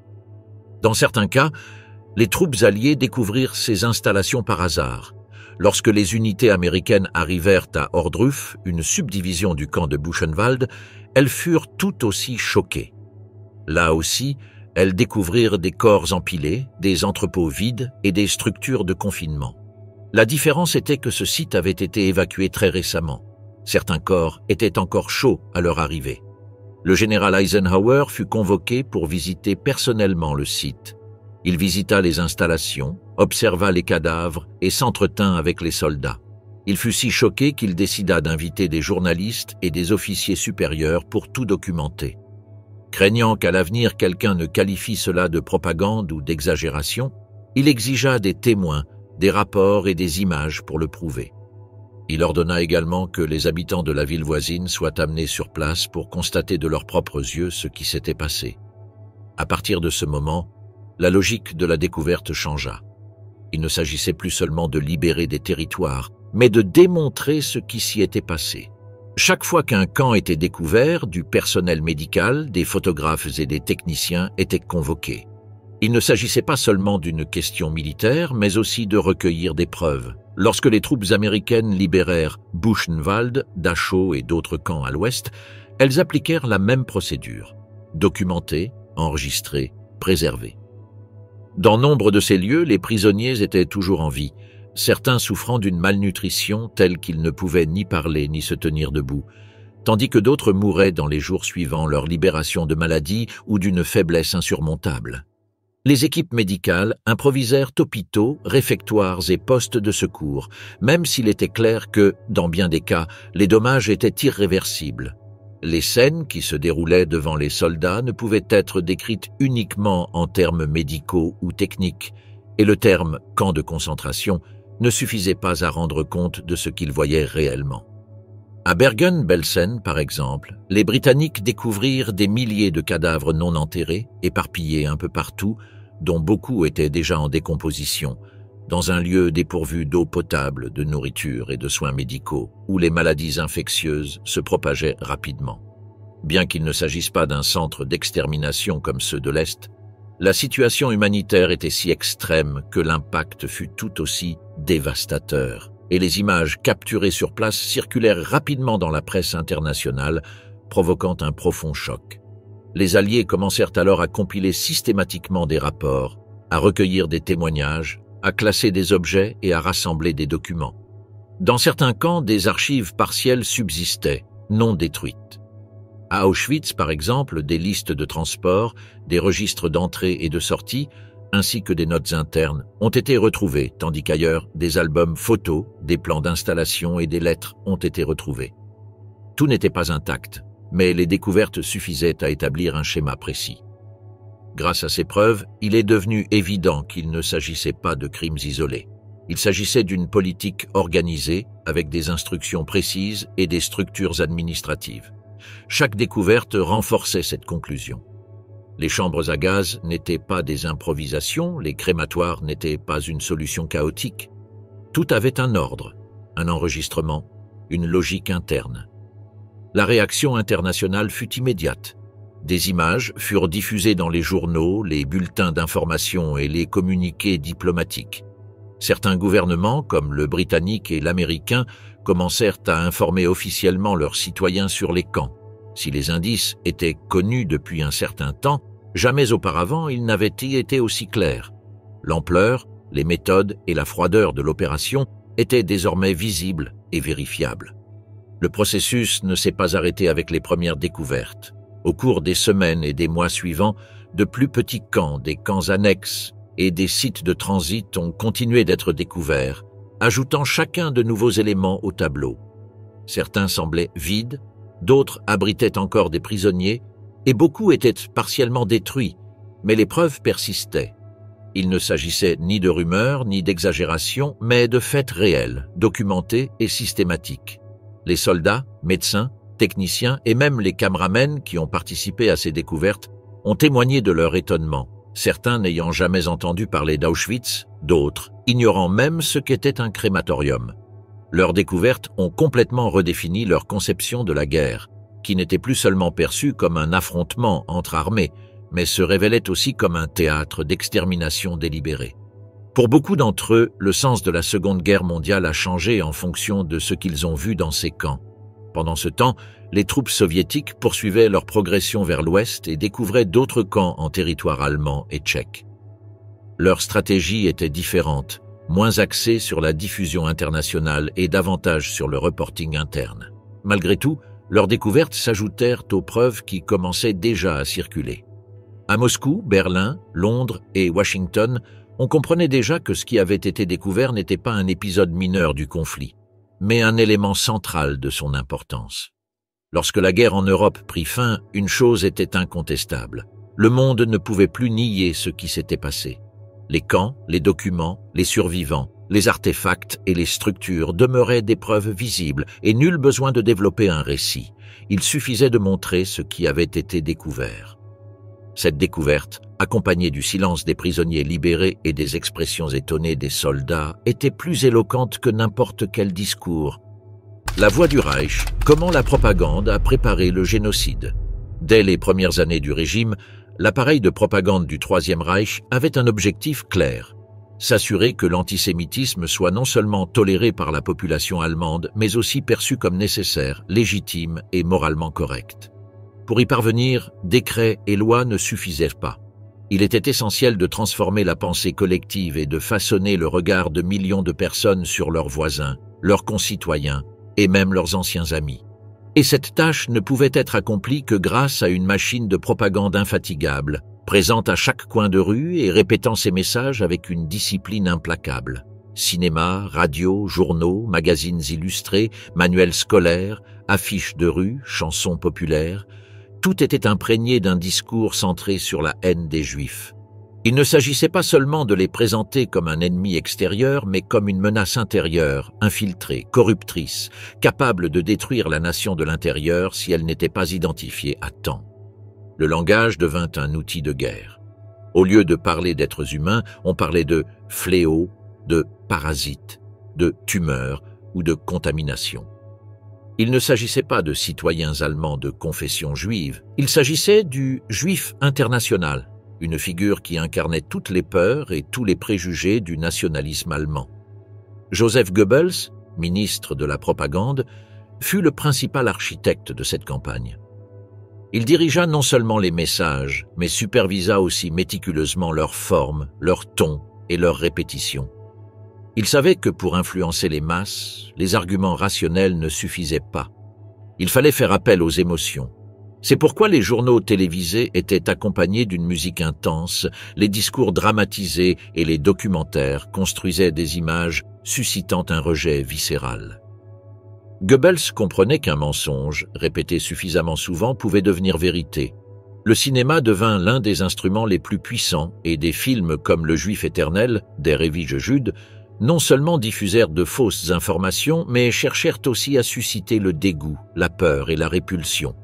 Dans certains cas, les troupes alliées découvrirent ces installations par hasard. Lorsque les unités américaines arrivèrent à Ohrdruf, une subdivision du camp de Buchenwald, elles furent tout aussi choquées. Là aussi, elles découvrirent des corps empilés, des entrepôts vides et des structures de confinement. La différence était que ce site avait été évacué très récemment. Certains corps étaient encore chauds à leur arrivée. Le général Eisenhower fut convoqué pour visiter personnellement le site. Il visita les installations, observa les cadavres et s'entretint avec les soldats. Il fut si choqué qu'il décida d'inviter des journalistes et des officiers supérieurs pour tout documenter. Craignant qu'à l'avenir quelqu'un ne qualifie cela de propagande ou d'exagération, il exigea des témoins, des rapports et des images pour le prouver. Il ordonna également que les habitants de la ville voisine soient amenés sur place pour constater de leurs propres yeux ce qui s'était passé. À partir de ce moment, la logique de la découverte changea. Il ne s'agissait plus seulement de libérer des territoires, mais de démontrer ce qui s'y était passé. Chaque fois qu'un camp était découvert, du personnel médical, des photographes et des techniciens étaient convoqués. Il ne s'agissait pas seulement d'une question militaire, mais aussi de recueillir des preuves. Lorsque les troupes américaines libérèrent Buchenwald, Dachau et d'autres camps à l'ouest, elles appliquèrent la même procédure. Documenter, enregistrer, préserver. Dans nombre de ces lieux, les prisonniers étaient toujours en vie, certains souffrant d'une malnutrition telle qu'ils ne pouvaient ni parler ni se tenir debout, tandis que d'autres mouraient dans les jours suivant leur libération de maladies ou d'une faiblesse insurmontable. Les équipes médicales improvisèrent hôpitaux, réfectoires et postes de secours, même s'il était clair que, dans bien des cas, les dommages étaient irréversibles. Les scènes qui se déroulaient devant les soldats ne pouvaient être décrites uniquement en termes médicaux ou techniques, et le terme « camp de concentration » ne suffisait pas à rendre compte de ce qu'ils voyaient réellement. À Bergen-Belsen, par exemple, les Britanniques découvrirent des milliers de cadavres non enterrés, éparpillés un peu partout, dont beaucoup étaient déjà en décomposition, dans un lieu dépourvu d'eau potable, de nourriture et de soins médicaux, où les maladies infectieuses se propageaient rapidement. Bien qu'il ne s'agisse pas d'un centre d'extermination comme ceux de l'Est, la situation humanitaire était si extrême que l'impact fut tout aussi dévastateur, et les images capturées sur place circulèrent rapidement dans la presse internationale, provoquant un profond choc. Les Alliés commencèrent alors à compiler systématiquement des rapports, à recueillir des témoignages, à classer des objets et à rassembler des documents. Dans certains camps, des archives partielles subsistaient, non détruites. À Auschwitz, par exemple, des listes de transport, des registres d'entrée et de sortie, ainsi que des notes internes, ont été retrouvées, tandis qu'ailleurs, des albums photos, des plans d'installation et des lettres ont été retrouvés. Tout n'était pas intact, mais les découvertes suffisaient à établir un schéma précis. Grâce à ces preuves, il est devenu évident qu'il ne s'agissait pas de crimes isolés. Il s'agissait d'une politique organisée, avec des instructions précises et des structures administratives. Chaque découverte renforçait cette conclusion. Les chambres à gaz n'étaient pas des improvisations, les crématoires n'étaient pas une solution chaotique. Tout avait un ordre, un enregistrement, une logique interne. La réaction internationale fut immédiate. Des images furent diffusées dans les journaux, les bulletins d'information et les communiqués diplomatiques. Certains gouvernements, comme le britannique et l'américain, commencèrent à informer officiellement leurs citoyens sur les camps. Si les indices étaient connus depuis un certain temps, jamais auparavant ils n'avaient été aussi clairs. L'ampleur, les méthodes et la froideur de l'opération étaient désormais visibles et vérifiables. Le processus ne s'est pas arrêté avec les premières découvertes. Au cours des semaines et des mois suivants, de plus petits camps, des camps annexes et des sites de transit ont continué d'être découverts, ajoutant chacun de nouveaux éléments au tableau. Certains semblaient vides, d'autres abritaient encore des prisonniers, et beaucoup étaient partiellement détruits, mais les preuves persistaient. Il ne s'agissait ni de rumeurs, ni d'exagérations, mais de faits réels, documentés et systématiques. Les soldats, médecins, techniciens et même les caméramens qui ont participé à ces découvertes ont témoigné de leur étonnement, certains n'ayant jamais entendu parler d'Auschwitz, d'autres ignorant même ce qu'était un crématorium. Leurs découvertes ont complètement redéfini leur conception de la guerre, qui n'était plus seulement perçue comme un affrontement entre armées, mais se révélait aussi comme un théâtre d'extermination délibérée. Pour beaucoup d'entre eux, le sens de la Seconde Guerre mondiale a changé en fonction de ce qu'ils ont vu dans ces camps. Pendant ce temps, les troupes soviétiques poursuivaient leur progression vers l'ouest et découvraient d'autres camps en territoire allemand et tchèque. Leur stratégie était différente, moins axée sur la diffusion internationale et davantage sur le reporting interne. Malgré tout, leurs découvertes s'ajoutèrent aux preuves qui commençaient déjà à circuler. À Moscou, Berlin, Londres et Washington, on comprenait déjà que ce qui avait été découvert n'était pas un épisode mineur du conflit, mais un élément central de son importance. Lorsque la guerre en Europe prit fin, une chose était incontestable. Le monde ne pouvait plus nier ce qui s'était passé. Les camps, les documents, les survivants, les artefacts et les structures demeuraient des preuves visibles et nul besoin de développer un récit. Il suffisait de montrer ce qui avait été découvert. Cette découverte, accompagnée du silence des prisonniers libérés et des expressions étonnées des soldats, était plus éloquente que n'importe quel discours. La voix du Reich, comment la propagande a préparé le génocide. Dès les premières années du régime, l'appareil de propagande du Troisième Reich avait un objectif clair: s'assurer que l'antisémitisme soit non seulement toléré par la population allemande, mais aussi perçu comme nécessaire, légitime et moralement correct. Pour y parvenir, décrets et lois ne suffisaient pas. Il était essentiel de transformer la pensée collective et de façonner le regard de millions de personnes sur leurs voisins, leurs concitoyens et même leurs anciens amis. Et cette tâche ne pouvait être accomplie que grâce à une machine de propagande infatigable, présente à chaque coin de rue et répétant ses messages avec une discipline implacable. Cinéma, radio, journaux, magazines illustrés, manuels scolaires, affiches de rue, chansons populaires, tout était imprégné d'un discours centré sur la haine des Juifs. Il ne s'agissait pas seulement de les présenter comme un ennemi extérieur, mais comme une menace intérieure, infiltrée, corruptrice, capable de détruire la nation de l'intérieur si elle n'était pas identifiée à temps. Le langage devint un outil de guerre. Au lieu de parler d'êtres humains, on parlait de fléaux, de parasites, de tumeurs ou de contamination. Il ne s'agissait pas de citoyens allemands de confession juive, il s'agissait du juif international, une figure qui incarnait toutes les peurs et tous les préjugés du nationalisme allemand. Joseph Goebbels, ministre de la propagande, fut le principal architecte de cette campagne. Il dirigea non seulement les messages, mais supervisa aussi méticuleusement leur forme, leur ton et leur répétition. Il savait que pour influencer les masses, les arguments rationnels ne suffisaient pas. Il fallait faire appel aux émotions. C'est pourquoi les journaux télévisés étaient accompagnés d'une musique intense, les discours dramatisés et les documentaires construisaient des images suscitant un rejet viscéral. Goebbels comprenait qu'un mensonge, répété suffisamment souvent, pouvait devenir vérité. Le cinéma devint l'un des instruments les plus puissants et des films comme Le Juif éternel, Der ewige Jude, non seulement diffusèrent de fausses informations, mais cherchèrent aussi à susciter le dégoût, la peur et la répulsion.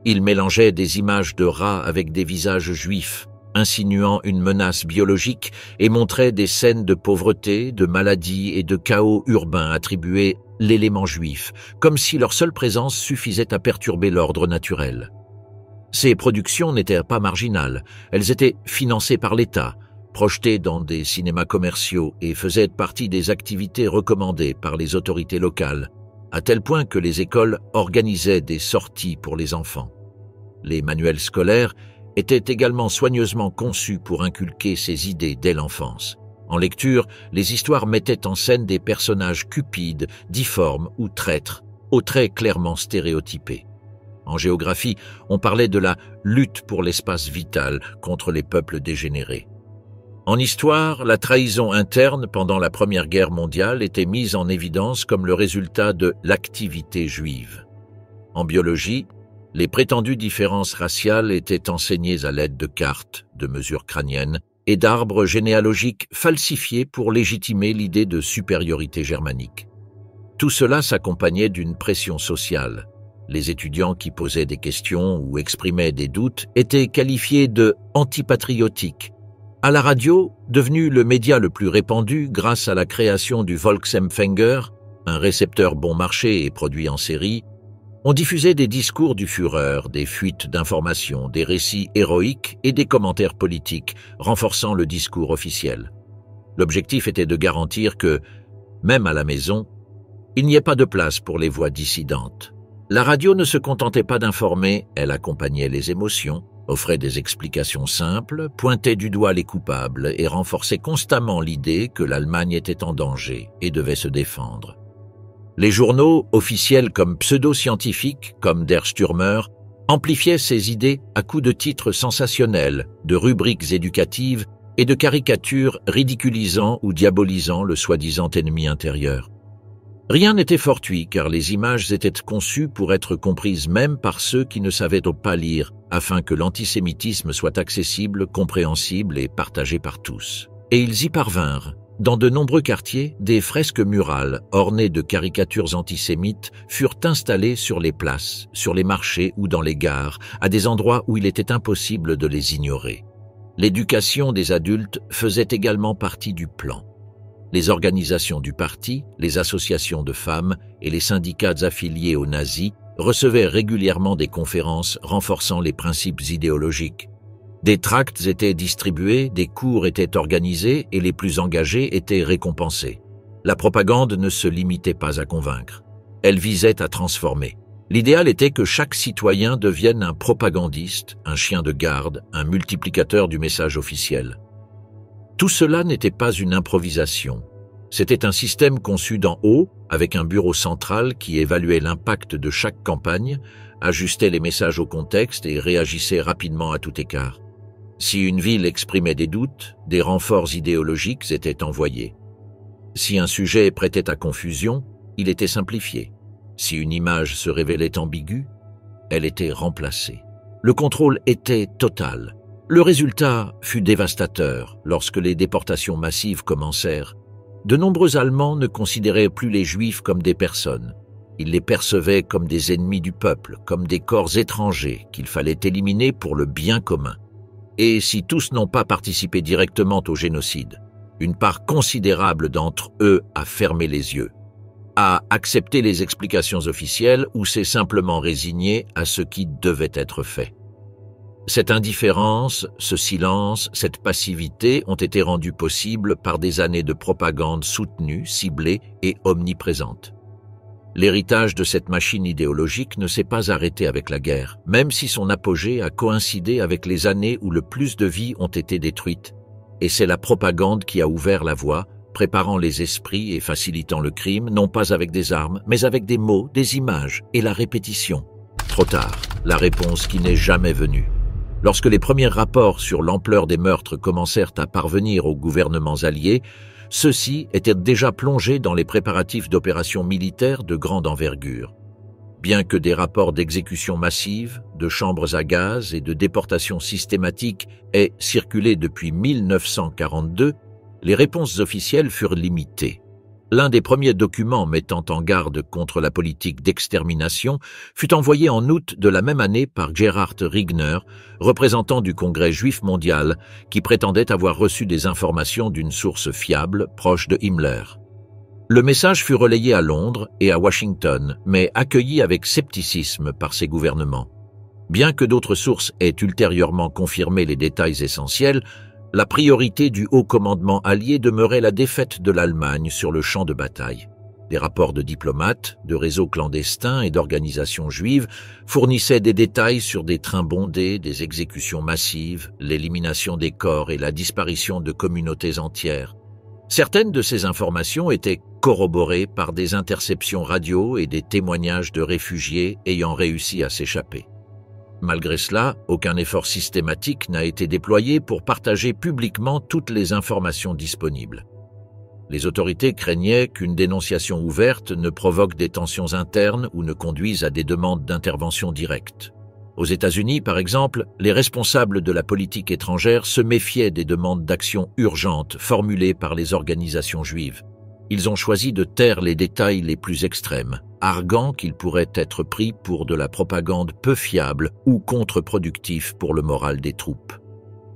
Ils mélangeaient des images de rats avec des visages juifs, insinuant une menace biologique, et montraient des scènes de pauvreté, de maladie et de chaos urbain attribués l'élément juif, comme si leur seule présence suffisait à perturber l'ordre naturel. Ces productions n'étaient pas marginales, elles étaient financées par l'État, projetées dans des cinémas commerciaux et faisaient partie des activités recommandées par les autorités locales, à tel point que les écoles organisaient des sorties pour les enfants. Les manuels scolaires étaient également soigneusement conçus pour inculquer ces idées dès l'enfance. En lecture, les histoires mettaient en scène des personnages cupides, difformes ou traîtres, aux traits clairement stéréotypés. En géographie, on parlait de la lutte pour l'espace vital contre les peuples dégénérés. En histoire, la trahison interne pendant la Première Guerre mondiale était mise en évidence comme le résultat de l'activité juive. En biologie, les prétendues différences raciales étaient enseignées à l'aide de cartes, de mesures crâniennes et d'arbres généalogiques falsifiés pour légitimer l'idée de supériorité germanique. Tout cela s'accompagnait d'une pression sociale. Les étudiants qui posaient des questions ou exprimaient des doutes étaient qualifiés de antipatriotiques. À la radio, devenu le média le plus répandu grâce à la création du Volksempfänger, un récepteur bon marché et produit en série, on diffusait des discours du Führer, des fuites d'informations, des récits héroïques et des commentaires politiques, renforçant le discours officiel. L'objectif était de garantir que, même à la maison, il n'y ait pas de place pour les voix dissidentes. La radio ne se contentait pas d'informer, elle accompagnait les émotions, offrait des explications simples, pointait du doigt les coupables et renforçait constamment l'idée que l'Allemagne était en danger et devait se défendre. Les journaux, officiels comme pseudo-scientifiques, comme Der Stürmer, amplifiaient ces idées à coups de titres sensationnels, de rubriques éducatives et de caricatures ridiculisant ou diabolisant le soi-disant ennemi intérieur. Rien n'était fortuit car les images étaient conçues pour être comprises même par ceux qui ne savaient pas lire, afin que l'antisémitisme soit accessible, compréhensible et partagé par tous. Et ils y parvinrent. Dans de nombreux quartiers, des fresques murales ornées de caricatures antisémites furent installées sur les places, sur les marchés ou dans les gares, à des endroits où il était impossible de les ignorer. L'éducation des adultes faisait également partie du plan. Les organisations du parti, les associations de femmes et les syndicats affiliés aux nazis recevaient régulièrement des conférences renforçant les principes idéologiques. Des tracts étaient distribués, des cours étaient organisés et les plus engagés étaient récompensés. La propagande ne se limitait pas à convaincre. Elle visait à transformer. L'idéal était que chaque citoyen devienne un propagandiste, un chien de garde, un multiplicateur du message officiel. Tout cela n'était pas une improvisation. C'était un système conçu d'en haut, avec un bureau central qui évaluait l'impact de chaque campagne, ajustait les messages au contexte et réagissait rapidement à tout écart. Si une ville exprimait des doutes, des renforts idéologiques étaient envoyés. Si un sujet prêtait à confusion, il était simplifié. Si une image se révélait ambiguë, elle était remplacée. Le contrôle était total. Le résultat fut dévastateur lorsque les déportations massives commencèrent. De nombreux Allemands ne considéraient plus les Juifs comme des personnes. Ils les percevaient comme des ennemis du peuple, comme des corps étrangers qu'il fallait éliminer pour le bien commun. Et si tous n'ont pas participé directement au génocide, une part considérable d'entre eux a fermé les yeux, a accepté les explications officielles ou s'est simplement résigné à ce qui devait être fait. Cette indifférence, ce silence, cette passivité ont été rendus possibles par des années de propagande soutenue, ciblée et omniprésente. L'héritage de cette machine idéologique ne s'est pas arrêté avec la guerre, même si son apogée a coïncidé avec les années où le plus de vies ont été détruites. Et c'est la propagande qui a ouvert la voie, préparant les esprits et facilitant le crime, non pas avec des armes, mais avec des mots, des images et la répétition. Trop tard, la réponse qui n'est jamais venue. Lorsque les premiers rapports sur l'ampleur des meurtres commencèrent à parvenir aux gouvernements alliés, ceux-ci étaient déjà plongés dans les préparatifs d'opérations militaires de grande envergure. Bien que des rapports d'exécution massive, de chambres à gaz et de déportations systématiques aient circulé depuis 1942, les réponses officielles furent limitées. L'un des premiers documents mettant en garde contre la politique d'extermination fut envoyé en août de la même année par Gerhard Rigner, représentant du Congrès juif mondial, qui prétendait avoir reçu des informations d'une source fiable proche de Himmler. Le message fut relayé à Londres et à Washington, mais accueilli avec scepticisme par ces gouvernements. Bien que d'autres sources aient ultérieurement confirmé les détails essentiels, la priorité du haut commandement allié demeurait la défaite de l'Allemagne sur le champ de bataille. Des rapports de diplomates, de réseaux clandestins et d'organisations juives fournissaient des détails sur des trains bondés, des exécutions massives, l'élimination des corps et la disparition de communautés entières. Certaines de ces informations étaient corroborées par des interceptions radio et des témoignages de réfugiés ayant réussi à s'échapper. Malgré cela, aucun effort systématique n'a été déployé pour partager publiquement toutes les informations disponibles. Les autorités craignaient qu'une dénonciation ouverte ne provoque des tensions internes ou ne conduise à des demandes d'intervention directe. Aux États-Unis, par exemple, les responsables de la politique étrangère se méfiaient des demandes d'action urgentes formulées par les organisations juives. Ils ont choisi de taire les détails les plus extrêmes, arguant qu'ils pourraient être pris pour de la propagande peu fiable ou contre-productif pour le moral des troupes.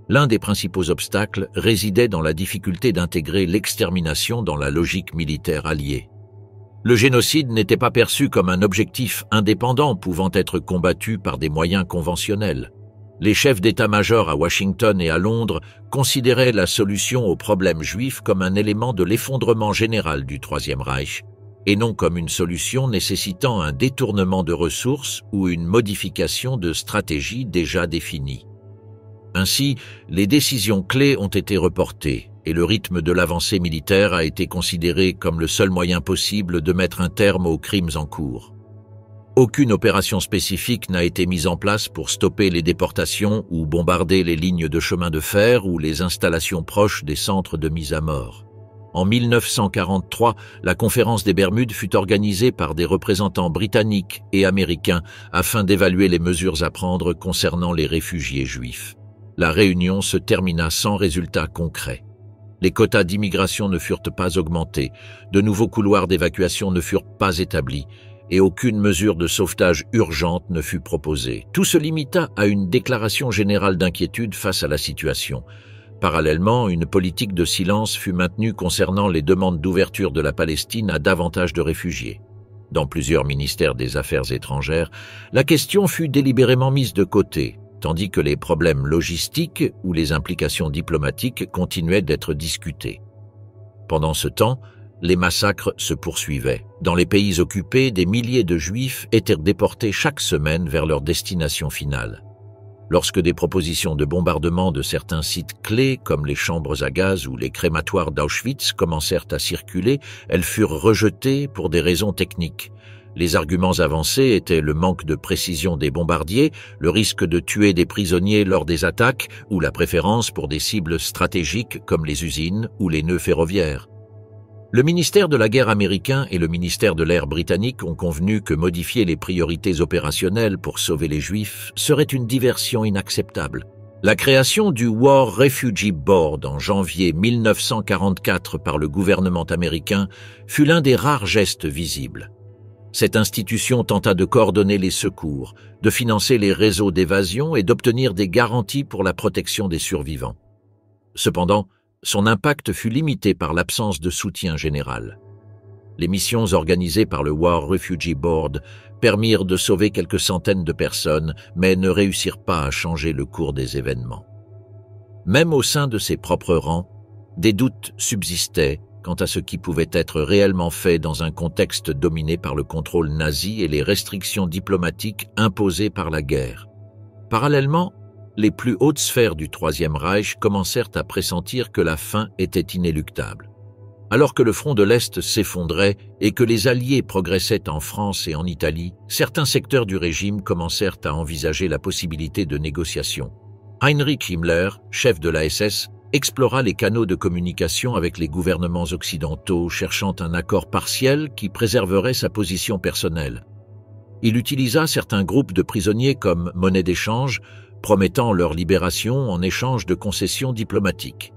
L'un des principaux obstacles résidait dans la difficulté d'intégrer l'extermination dans la logique militaire alliée. Le génocide n'était pas perçu comme un objectif indépendant pouvant être combattu par des moyens conventionnels. Les chefs d'état-major à Washington et à Londres considéraient la solution au problème juif comme un élément de l'effondrement général du Troisième Reich, et non comme une solution nécessitant un détournement de ressources ou une modification de stratégie déjà définie. Ainsi, les décisions clés ont été reportées, et le rythme de l'avancée militaire a été considéré comme le seul moyen possible de mettre un terme aux crimes en cours. Aucune opération spécifique n'a été mise en place pour stopper les déportations ou bombarder les lignes de chemin de fer ou les installations proches des centres de mise à mort. En 1943, la conférence des Bermudes fut organisée par des représentants britanniques et américains afin d'évaluer les mesures à prendre concernant les réfugiés juifs. La réunion se termina sans résultat concret. Les quotas d'immigration ne furent pas augmentés, de nouveaux couloirs d'évacuation ne furent pas établis, et aucune mesure de sauvetage urgente ne fut proposée. Tout se limita à une déclaration générale d'inquiétude face à la situation. Parallèlement, une politique de silence fut maintenue concernant les demandes d'ouverture de la Palestine à davantage de réfugiés. Dans plusieurs ministères des Affaires étrangères, la question fut délibérément mise de côté, tandis que les problèmes logistiques ou les implications diplomatiques continuaient d'être discutés. Pendant ce temps, les massacres se poursuivaient. Dans les pays occupés, des milliers de Juifs étaient déportés chaque semaine vers leur destination finale. Lorsque des propositions de bombardement de certains sites clés, comme les chambres à gaz ou les crématoires d'Auschwitz, commencèrent à circuler, elles furent rejetées pour des raisons techniques. Les arguments avancés étaient le manque de précision des bombardiers, le risque de tuer des prisonniers lors des attaques ou la préférence pour des cibles stratégiques comme les usines ou les nœuds ferroviaires. Le ministère de la Guerre américain et le ministère de l'Air britannique ont convenu que modifier les priorités opérationnelles pour sauver les Juifs serait une diversion inacceptable. La création du War Refugee Board en janvier 1944 par le gouvernement américain fut l'un des rares gestes visibles. Cette institution tenta de coordonner les secours, de financer les réseaux d'évasion et d'obtenir des garanties pour la protection des survivants. Cependant, son impact fut limité par l'absence de soutien général. Les missions organisées par le War Refugee Board permirent de sauver quelques centaines de personnes, mais ne réussirent pas à changer le cours des événements. Même au sein de ses propres rangs, des doutes subsistaient quant à ce qui pouvait être réellement fait dans un contexte dominé par le contrôle nazi et les restrictions diplomatiques imposées par la guerre. Parallèlement, les plus hautes sphères du Troisième Reich commencèrent à pressentir que la fin était inéluctable. Alors que le front de l'Est s'effondrait et que les Alliés progressaient en France et en Italie, certains secteurs du régime commencèrent à envisager la possibilité de négociations. Heinrich Himmler, chef de la SS, explora les canaux de communication avec les gouvernements occidentaux, cherchant un accord partiel qui préserverait sa position personnelle. Il utilisa certains groupes de prisonniers comme monnaie d'échange, promettant leur libération en échange de concessions diplomatiques.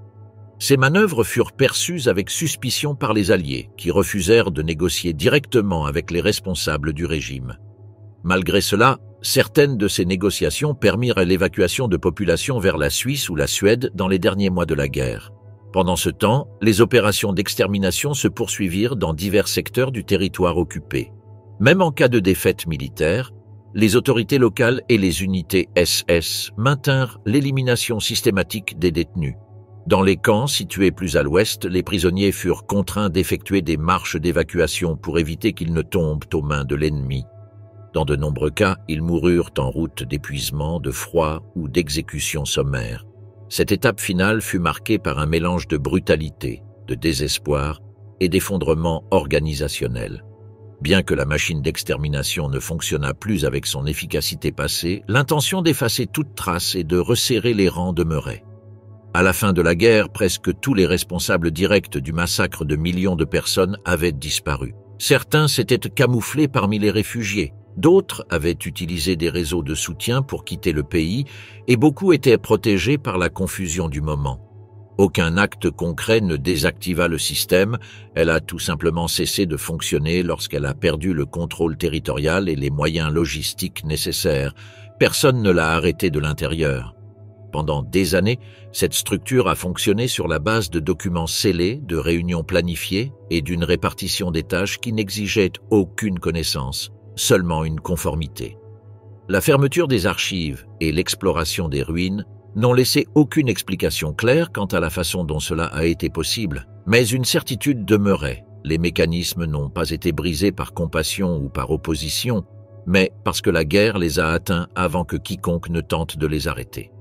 Ces manœuvres furent perçues avec suspicion par les Alliés, qui refusèrent de négocier directement avec les responsables du régime. Malgré cela, certaines de ces négociations permirent l'évacuation de populations vers la Suisse ou la Suède dans les derniers mois de la guerre. Pendant ce temps, les opérations d'extermination se poursuivirent dans divers secteurs du territoire occupé. Même en cas de défaite militaire, les autorités locales et les unités SS maintinrent l'élimination systématique des détenus. Dans les camps situés plus à l'ouest, les prisonniers furent contraints d'effectuer des marches d'évacuation pour éviter qu'ils ne tombent aux mains de l'ennemi. Dans de nombreux cas, ils moururent en route d'épuisement, de froid ou d'exécution sommaire. Cette étape finale fut marquée par un mélange de brutalité, de désespoir et d'effondrement organisationnel. Bien que la machine d'extermination ne fonctionnât plus avec son efficacité passée, l'intention d'effacer toute trace et de resserrer les rangs demeurait. À la fin de la guerre, presque tous les responsables directs du massacre de millions de personnes avaient disparu. Certains s'étaient camouflés parmi les réfugiés, d'autres avaient utilisé des réseaux de soutien pour quitter le pays et beaucoup étaient protégés par la confusion du moment. Aucun acte concret ne désactiva le système, elle a tout simplement cessé de fonctionner lorsqu'elle a perdu le contrôle territorial et les moyens logistiques nécessaires. Personne ne l'a arrêtée de l'intérieur. Pendant des années, cette structure a fonctionné sur la base de documents scellés, de réunions planifiées et d'une répartition des tâches qui n'exigeait aucune connaissance, seulement une conformité. La fermeture des archives et l'exploration des ruines n'ont laissé aucune explication claire quant à la façon dont cela a été possible, mais une certitude demeurait. Les mécanismes n'ont pas été brisés par compassion ou par opposition, mais parce que la guerre les a atteints avant que quiconque ne tente de les arrêter.